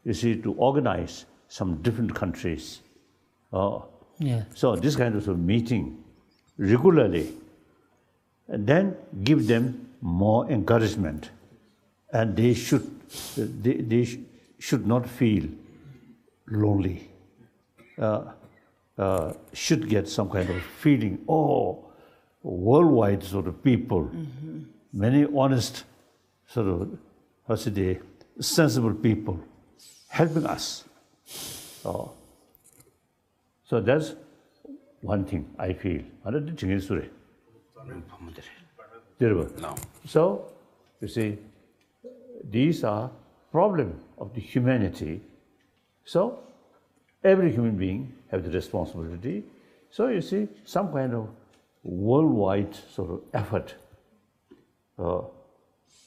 you see, to organize some different countries. So this kind of meeting regularly, and then give them more encouragement, and they should not feel lonely. Should get some kind of feeling, worldwide sort of people, many honest sort of, sensible people helping us. So that's one thing I feel. No. So, you see, these are problems of the humanity. So, every human being has the responsibility. So, you see, some kind of worldwide sort of effort.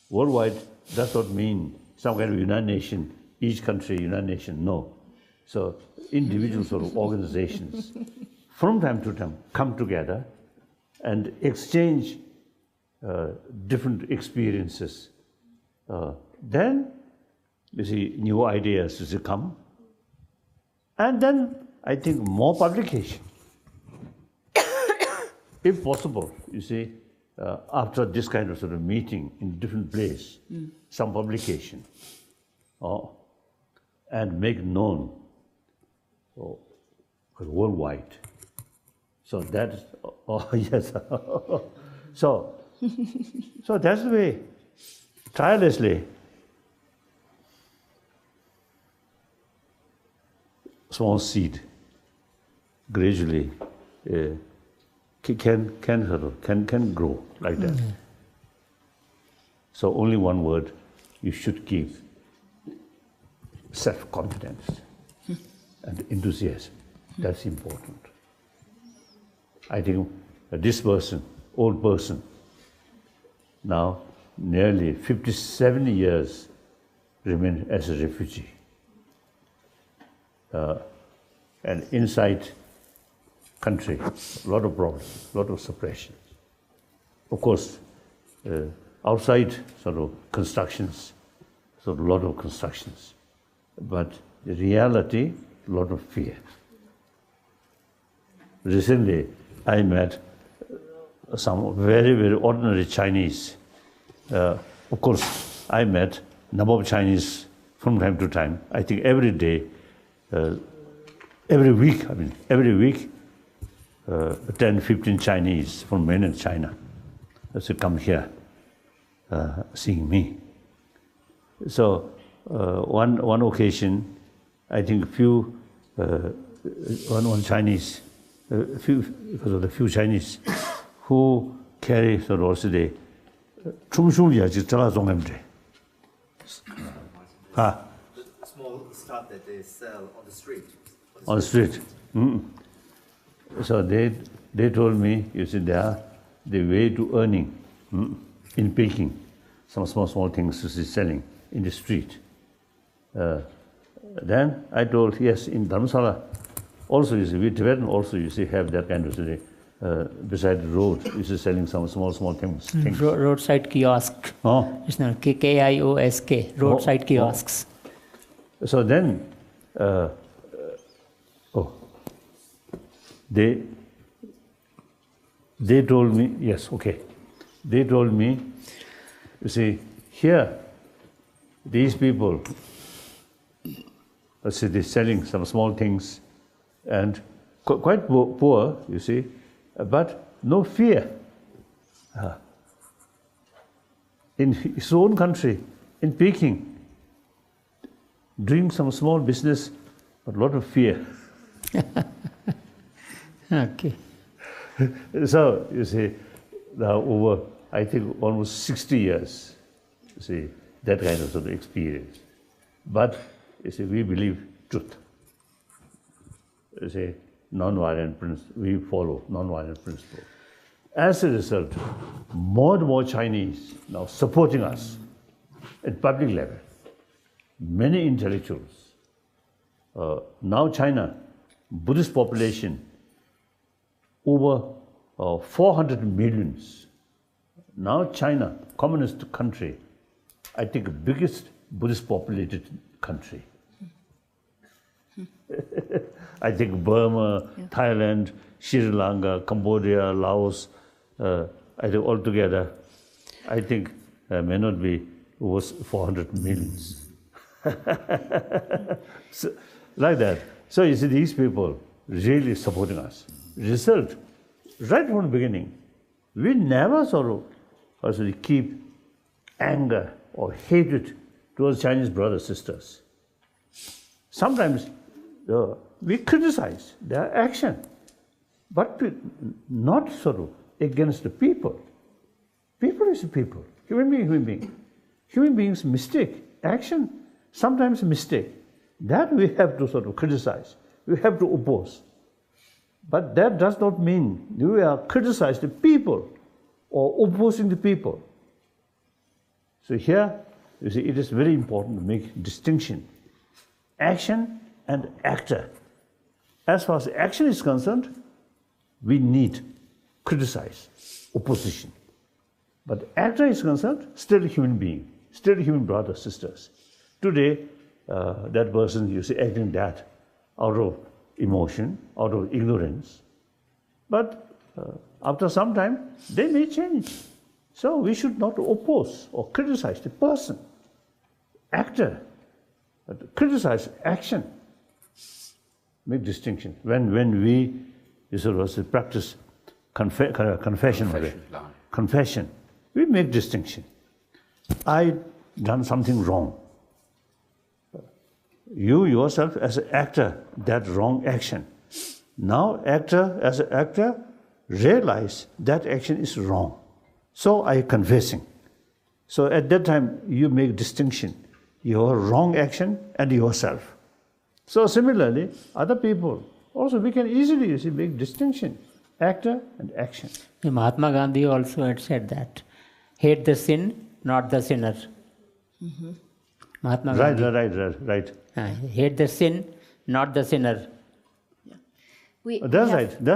Worldwide does not mean some kind of United Nation, each country, United Nation, no. So, individual sort of organizations from time to time come together and exchange different experiences. Then, you see, new ideas come. And then, I think, more publication. If possible, you see, after this kind of sort of meeting in different place, some publication, and make known worldwide. So that's, yes. So that's the way, tirelessly, small seed, gradually can grow like that. So only one word, you should keep self-confidence and enthusiasm. That's important. I think this person, old person, now nearly 57 years remain as a refugee. And inside country, a lot of problems, a lot of suppression. Of course, outside sort of constructions, sort of a lot of constructions. But the reality, a lot of fear. Recently, I met some very, very ordinary Chinese. Of course, I met number of Chinese from time to time. I think every day, every week, 10, 15 Chinese from mainland China to come here, seeing me. So one occasion, I think one Chinese, because of the few Chinese who carry sort of also the small stuff that they sell on the street. On the street. So they told me, you see, they are the way to earning in Peking. Some small things to see selling in the street. Then I told, yes, in Dharamsala also, you see, we Tibetan also, you see, have that kind of beside the road, you see, selling some small things. Roadside kiosk. Oh. It's not K-I-O-S-K, roadside kiosks. So then, they told me, yes, okay. They told me, you see, here, these people, let's say they're selling some small things and quite poor, you see, but no fear. In his own country, in Peking, doing some small business, but a lot of fear. Okay. So, you see, now over, I think, almost 60 years, you see, that kind of sort of experience. But, you see, we believe truth. You see, non-violent principle, we follow non-violent principle. As a result, more and more Chinese now supporting us at public level. Many intellectuals. Now China, Buddhist population, over 400 millions. Now China, communist country, I think biggest Buddhist populated country. I think Burma, Thailand, Sri Lanka, Cambodia, Laos, I think altogether, I think may not be over 400 millions. So, like that. So you see, these people really supporting us. Result, right from the beginning, we never sort of also keep anger or hatred towards Chinese brothers, sisters. Sometimes we criticize their action, but not sort of against the people. People is people, human being. Human beings mistake, action, sometimes mistake. That we have to sort of criticize, we have to oppose. But that does not mean we are criticizing the people or opposing the people. So here, you see, it is very important to make distinction. Action and actor. As far as action is concerned, we need criticize, opposition. But actor is concerned, still a human being, still a human brothers, sisters. Today, that person, you see, acting that out of emotion, out of ignorance. But after some time, they may change. So we should not oppose or criticize the person, actor, but criticize action. Make distinction. When we sort of practice confession, we make distinction. I done something wrong. You yourself as an actor, that wrong action. Now actor, as an actor, realize that action is wrong. So I confessing. So at that time, you make distinction, your wrong action and yourself. So similarly, other people, also we can easily, you see, make distinction, actor and action. Mahatma Gandhi also had said that, hate the sin, not the sinner. Mm-hmm. Mahatma Gandhi. Right. Hate the sin, not the sinner. That's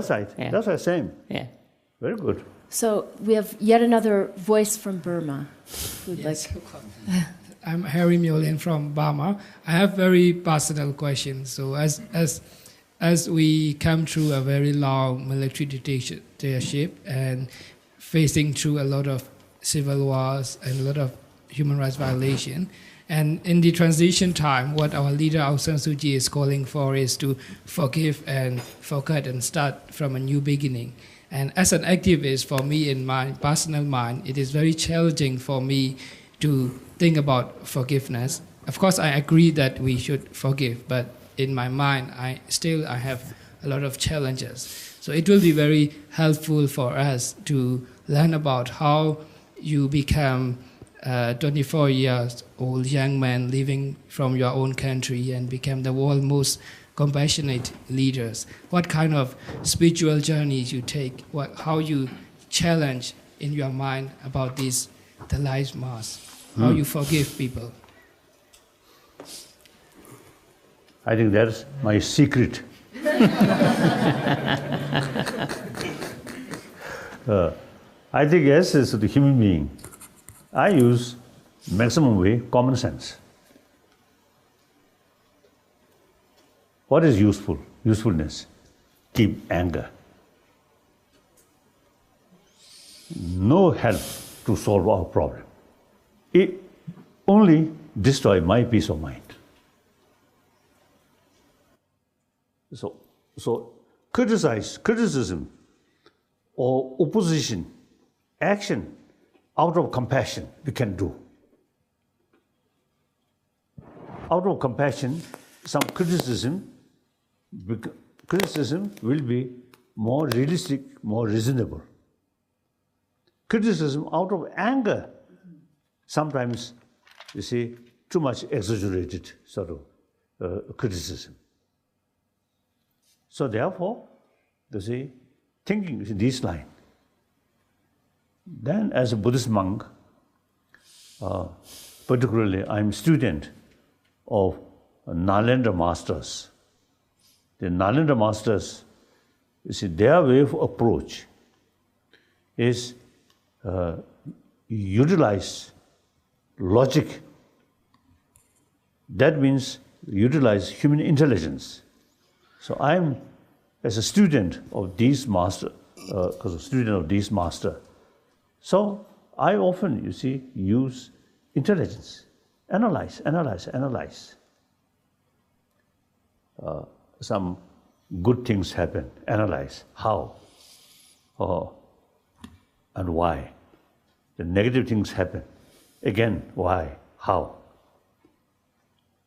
right. Yeah. That's the same. Yeah. Very good. So we have yet another voice from Burma. Who'd like? I'm Harry Mullen from Burma. I have very personal questions. So as we come through a very long military dictatorship and facing through a lot of civil wars and a lot of human rights violation, and in the transition time, what our leader Aung San Suu Kyi is calling for is to forgive and forget and start from a new beginning. And as an activist, for me, in my personal mind, it is very challenging for me to think about forgiveness. Of course, I agree that we should forgive, but in my mind, I have a lot of challenges. So it will be very helpful for us to learn about how you become a 24-year-old young man living from your own country and become the world's most compassionate leaders. What kind of spiritual journeys you take, how you challenge in your mind about this Dalai's Mass, how you forgive people. I think that's my secret. I think as the human being, I use maximum way common sense. What is useful? Usefulness. Keep anger. No help to solve our problem. It only destroy my peace of mind. So criticism or opposition, action out of compassion we can do. Out of compassion, some criticism will be more realistic, more reasonable. Criticism out of anger, sometimes, you see, too much exaggerated sort of criticism. So therefore, you see, thinking this line. Then as a Buddhist monk, particularly I'm a student of Nalanda masters. The Nalanda masters, you see, their way of approach is utilize logic. That means utilize human intelligence. So I'm, as a student of these master, so I often, you see, use intelligence, analyze. Some good things happen, analyze how and why. The negative things happen, again, why, how.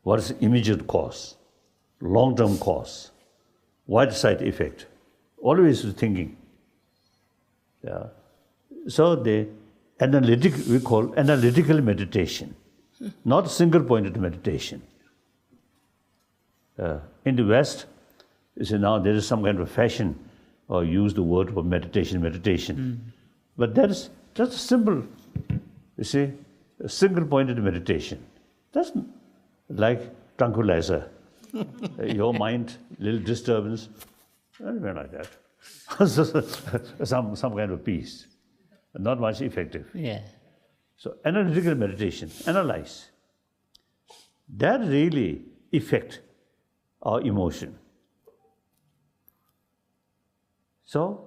What is the immediate cause, long-term cause, what side effect? Always thinking. Yeah. So we call analytical meditation, not single-pointed meditation. In the West, you see, now there is some kind of fashion or use the word for meditation. But that is just a simple, you see, a single-pointed meditation. That's like tranquilizer. Your mind, little disturbance, anything like that. some kind of peace. Not much effective. Yeah. So analytical meditation, analyze. That really affect our emotion. So,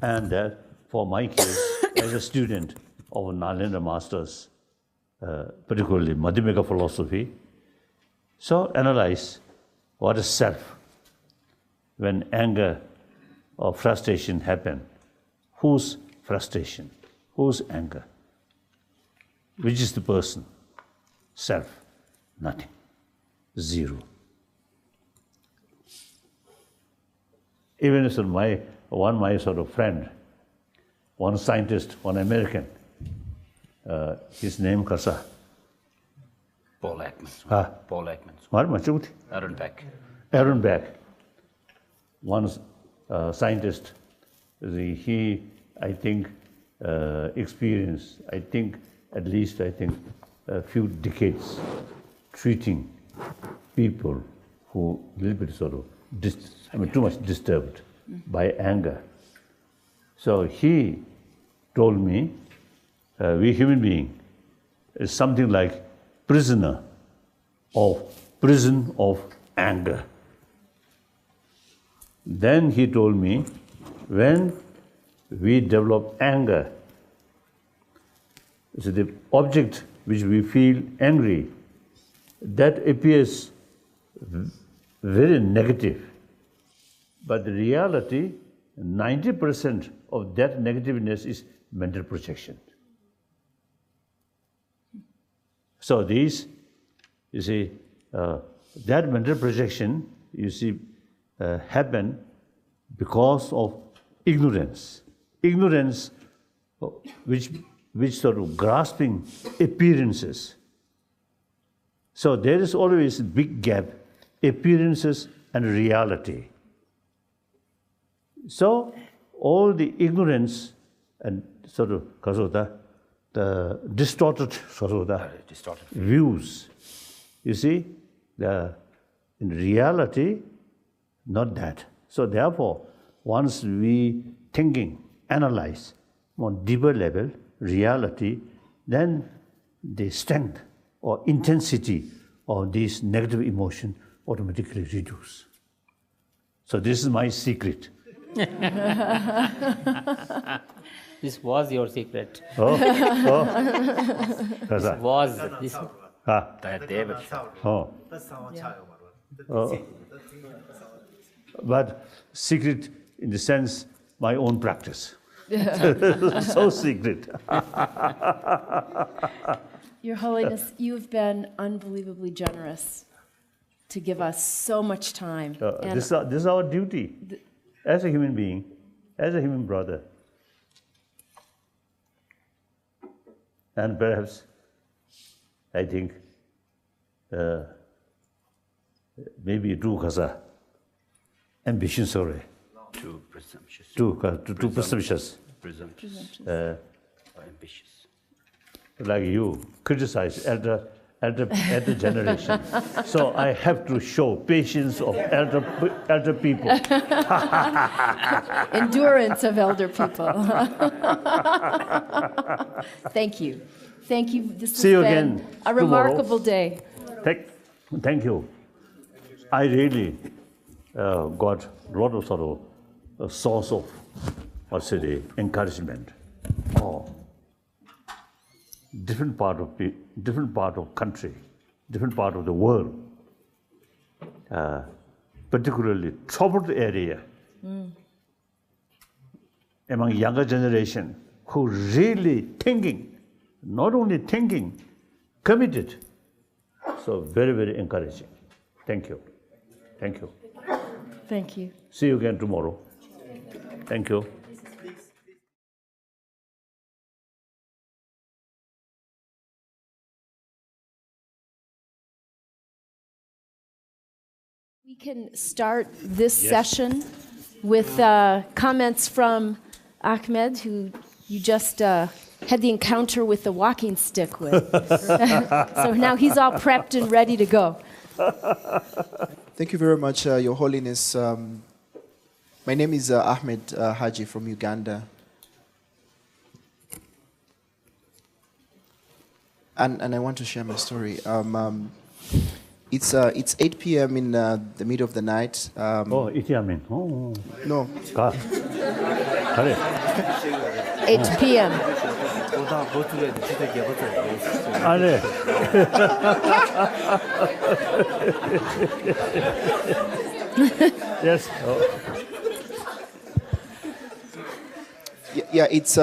and that for my case, as a student of Nalanda masters, particularly Madhyamaka philosophy, so analyze what is self. When anger or frustration happen, whose frustration, whose anger? Which is the person? Self. Nothing. Zero. Even as my sort of friend, one scientist, one American, his name Kasa. Paul Ekman. Ah. Paul Ekman. What much? Aaron Beck. Aaron Beck. One scientist. He, I think, experienced, I think, at least, I think, a few decades treating people who a little bit sort of, too much disturbed by anger. So he told me, we human being is something like prison of anger. Then he told me, when we develop anger, so the object which we feel angry, that appears very negative. But the reality, 90% of that negativeness is mental projection. So these, you see, that mental projection, you see, happen because of ignorance. Ignorance which sort of grasping appearances. So there is always a big gap, appearances and reality. So all the ignorance and sort of the distorted views, you see, in reality, not that. So therefore, once we thinking, analyze on deeper level, reality, then the strength or intensity of this negative emotion automatically reduce. So this is my secret. This was your secret. Oh. This was. This. David. Oh. Oh. But secret in the sense, my own practice. So secret. Your Holiness, you've been unbelievably generous to give us so much time. This is our duty as a human being, as a human brother. And perhaps, I think, maybe too ambitious, sorry. Too presumptuous. Too presumptuous. Presumptuous. Ambitious. Like you criticize elder generation. So I have to show patience of elder people. Endurance of elder people. Thank you. Thank you. This has See you been again a remarkable day. Thank you. I really got a lot of sort of a source of, what's it, encouragement. Oh. Different part of country, different part of the world, particularly troubled area, among younger generation who really thinking, not only thinking, committed. So very, very encouraging. Thank you. Thank you. Thank you. See you again tomorrow. Thank you. We can start this session with comments from Ahmed, who you just had the encounter with the walking stick with. So now he's all prepped and ready to go. Thank you very much, Your Holiness. My name is Ahmed Haji from Uganda. And I want to share my story. It's 8 p.m. in the middle of the night. 8 p.m. Oh. No. 8 p.m. Yes. Yeah, it's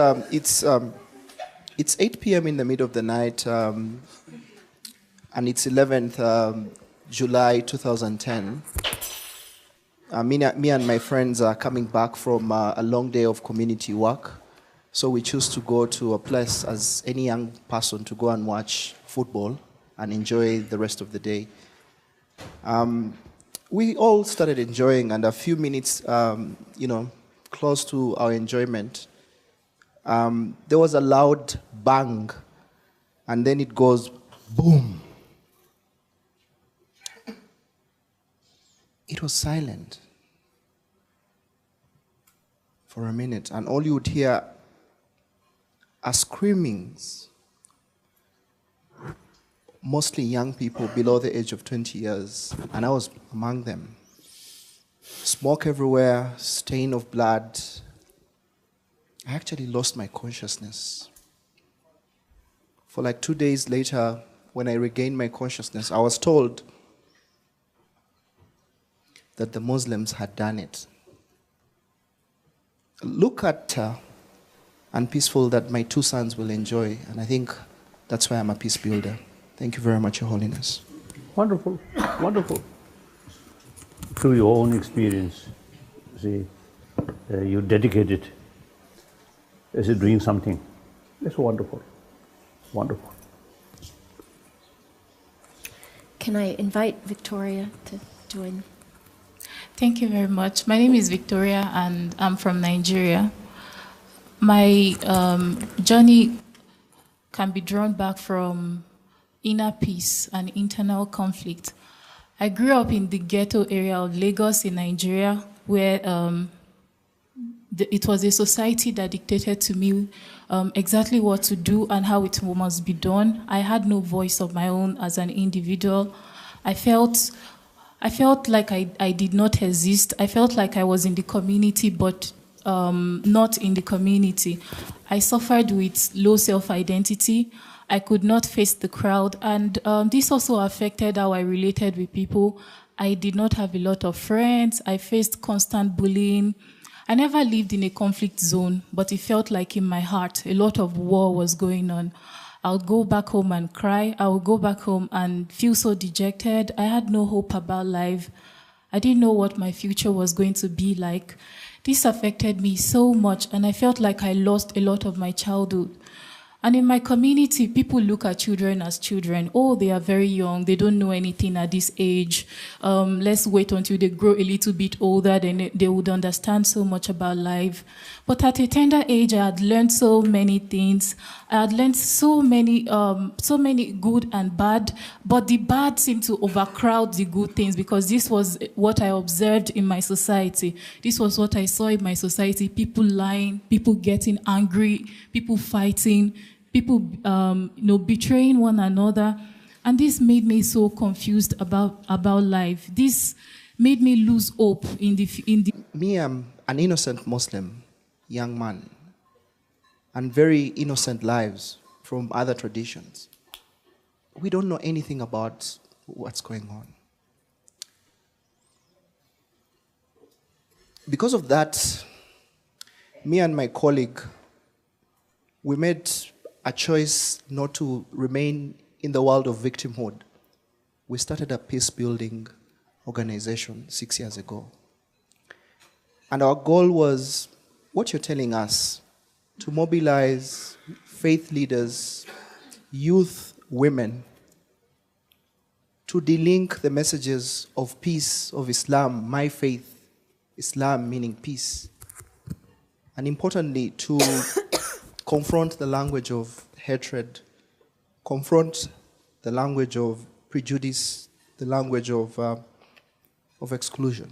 8 p.m. in the middle of the night, and it's 11th July 2010. Me and my friends are coming back from a long day of community work. So we choose to go to a place as any young person to go and watch football and enjoy the rest of the day. We all started enjoying, and a few minutes, close to our enjoyment, there was a loud bang, and then it goes boom. It was silent for a minute, and all you would hear are screamings, mostly young people below the age of 20 years, and I was among them. Smoke everywhere, stain of blood. I actually lost my consciousness. For like 2 days later, when I regained my consciousness, I was told that the Muslims had done it. Look at and peaceful that my 2 sons will enjoy, and I think that's why I'm a peace builder. Thank you very much, Your Holiness. Wonderful, wonderful. Through your own experience, see, you dedicated as doing something. It's wonderful, wonderful. Can I invite Victoria to join? Thank you very much. My name is Victoria, and I'm from Nigeria. My journey can be drawn back from inner peace and internal conflict. I grew up in the ghetto area of Lagos in Nigeria, where it was a society that dictated to me exactly what to do and how it must be done. I had no voice of my own as an individual. I felt like I did not exist. I felt like I was in the community, but not in the community. I suffered with low self-identity. I could not face the crowd, and this also affected how I related with people. I did not have a lot of friends. I faced constant bullying. I never lived in a conflict zone, but it felt like in my heart a lot of war was going on. I would go back home and cry. I would go back home and feel so dejected. I had no hope about life. I didn't know what my future was going to be like. This affected me so much, and I felt like I lost a lot of my childhood. And in my community, people look at children as children. Oh, they are very young. They don't know anything at this age. Let's wait until they grow a little bit older, then they would understand so much about life. But at a tender age, I had learned so many things. I had learned so many good and bad. But the bad seemed to overcrowd the good things, because this was what I observed in my society. This was what I saw in my society: people lying, people getting angry, people fighting, people betraying one another. And this made me so confused about life. This made me lose hope in the. Me, I'm an innocent Muslim young man, and very innocent lives from other traditions. We don't know anything about what's going on. Because of that, me and my colleague, we made a choice not to remain in the world of victimhood. We started a peace-building organization 6 years ago. And our goal was what you're telling us, to mobilize faith leaders, youth, women, to delink the messages of peace, of Islam, my faith, Islam meaning peace, and importantly, to confront the language of hatred, confront the language of prejudice, the language of exclusion.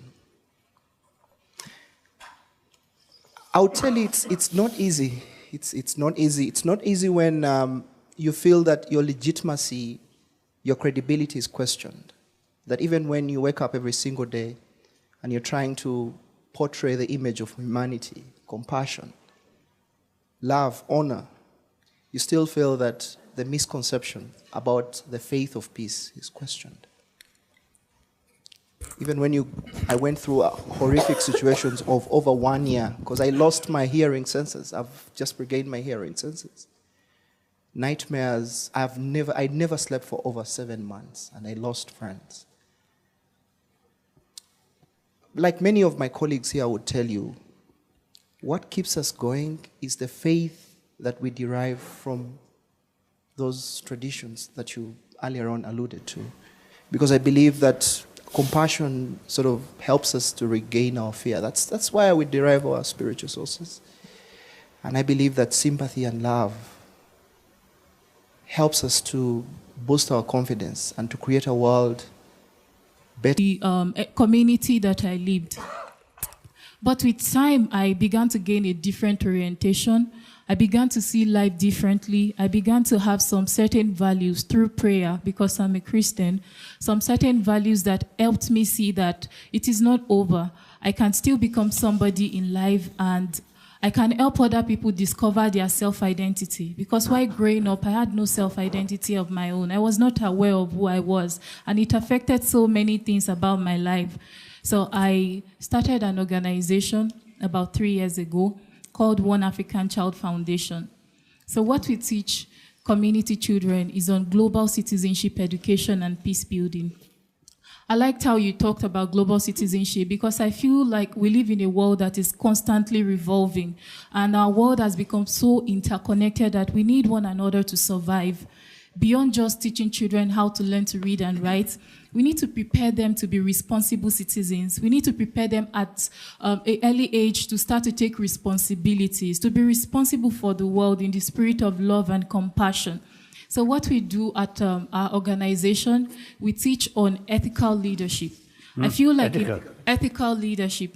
I'll tell you, it's not easy. It's not easy. It's not easy when you feel that your legitimacy, your credibility is questioned. That even when you wake up every single day and you're trying to portray the image of humanity, compassion, love, honor, you still feel that the misconception about the faith of peace is questioned. Even when I went through horrific situations of over 1 year, because I lost my hearing senses. I've just regained my hearing senses. Nightmares, I never slept for over 7 months, and I lost friends. Like many of my colleagues here would tell you, what keeps us going is the faith that we derive from those traditions that you earlier on alluded to. Because I believe that compassion sort of helps us to regain our fear. That's why we derive our spiritual sources. And I believe that sympathy and love helps us to boost our confidence and to create a world better. The community that I lived. But with time, I began to gain a different orientation. I began to see life differently. I began to have some certain values through prayer, because I'm a Christian, some certain values that helped me see that it is not over. I can still become somebody in life, and I can help other people discover their self-identity. Because while growing up, I had no self-identity of my own. I was not aware of who I was, and it affected so many things about my life. So I started an organization about 3 years ago called One African Child Foundation. So what we teach community children is on global citizenship education and peace building. I liked how you talked about global citizenship, because I feel like we live in a world that is constantly revolving, and our world has become so interconnected that we need one another to survive. Beyond just teaching children how to learn to read and write, we need to prepare them to be responsible citizens. We need to prepare them at an early age to start to take responsibilities, to be responsible for the world in the spirit of love and compassion. So what we do at our organization, we teach on ethical leadership. I feel like ethical leadership.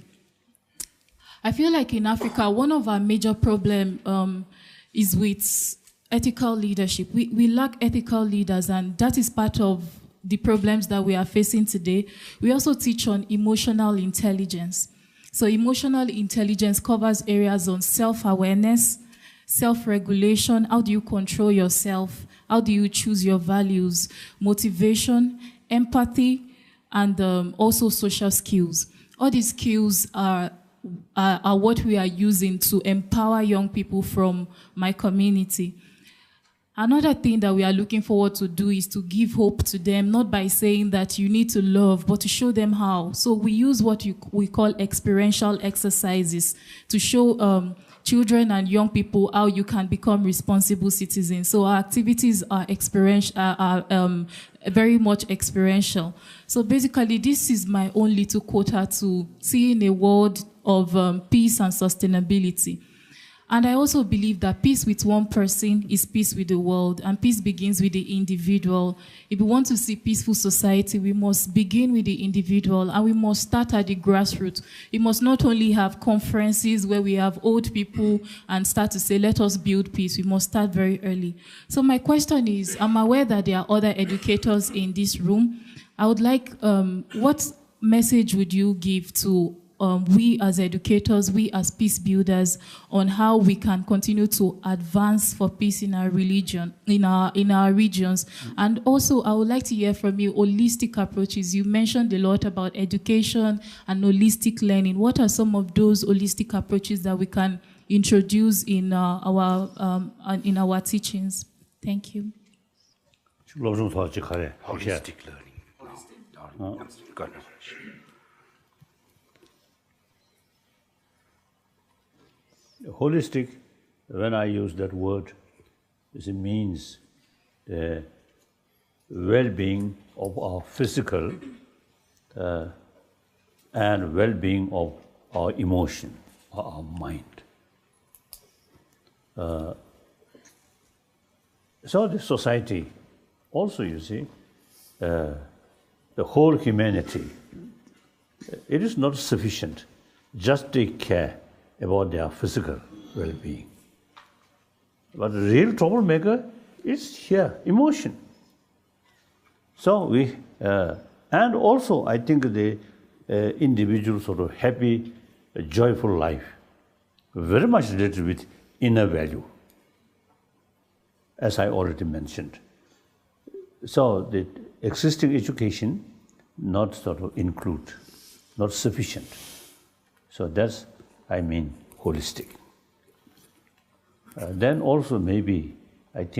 I feel like in Africa, one of our major problems is with ethical leadership. We lack ethical leaders, and that is part of the problems that we are facing today. We also teach on emotional intelligence. So emotional intelligence covers areas on self-awareness, self-regulation, how do you control yourself, how do you choose your values, motivation, empathy, and also social skills. All these skills are what we are using to empower young people from my community. Another thing that we are looking forward to do is to give hope to them, not by saying that you need to love, but to show them how. So we use what we call experiential exercises to show children and young people how you can become responsible citizens. So our activities are very much experiential. So basically, this is my own little quota to seeing a world of peace and sustainability. And I also believe that peace with one person is peace with the world, and peace begins with the individual. If we want to see peaceful society, we must begin with the individual, and we must start at the grassroots. We must not only have conferences where we have old people and start to say, let us build peace. We must start very early. So my question is, I'm aware that there are other educators in this room. I would like, what message would you give to we as educators, we as peace builders, on how we can continue to advance for peace in our religion, in our regions? And also, I would like to hear from you holistic approaches. You mentioned a lot about education and holistic learning. What are some of those holistic approaches that we can introduce in our teachings? Thank you. Holistic learning. Holistic, when I use that word, it means the well-being of our physical and well-being of our emotion, our mind. So the society, also you see, the whole humanity, it is not sufficient just take care about their physical well-being. But the real troublemaker is here, emotion. So we, and also I think the individual sort of happy, joyful life, very much related with inner value, as I already mentioned. So the existing education not sort of include, not sufficient. So that's, I mean, holistic. Then also maybe, I think,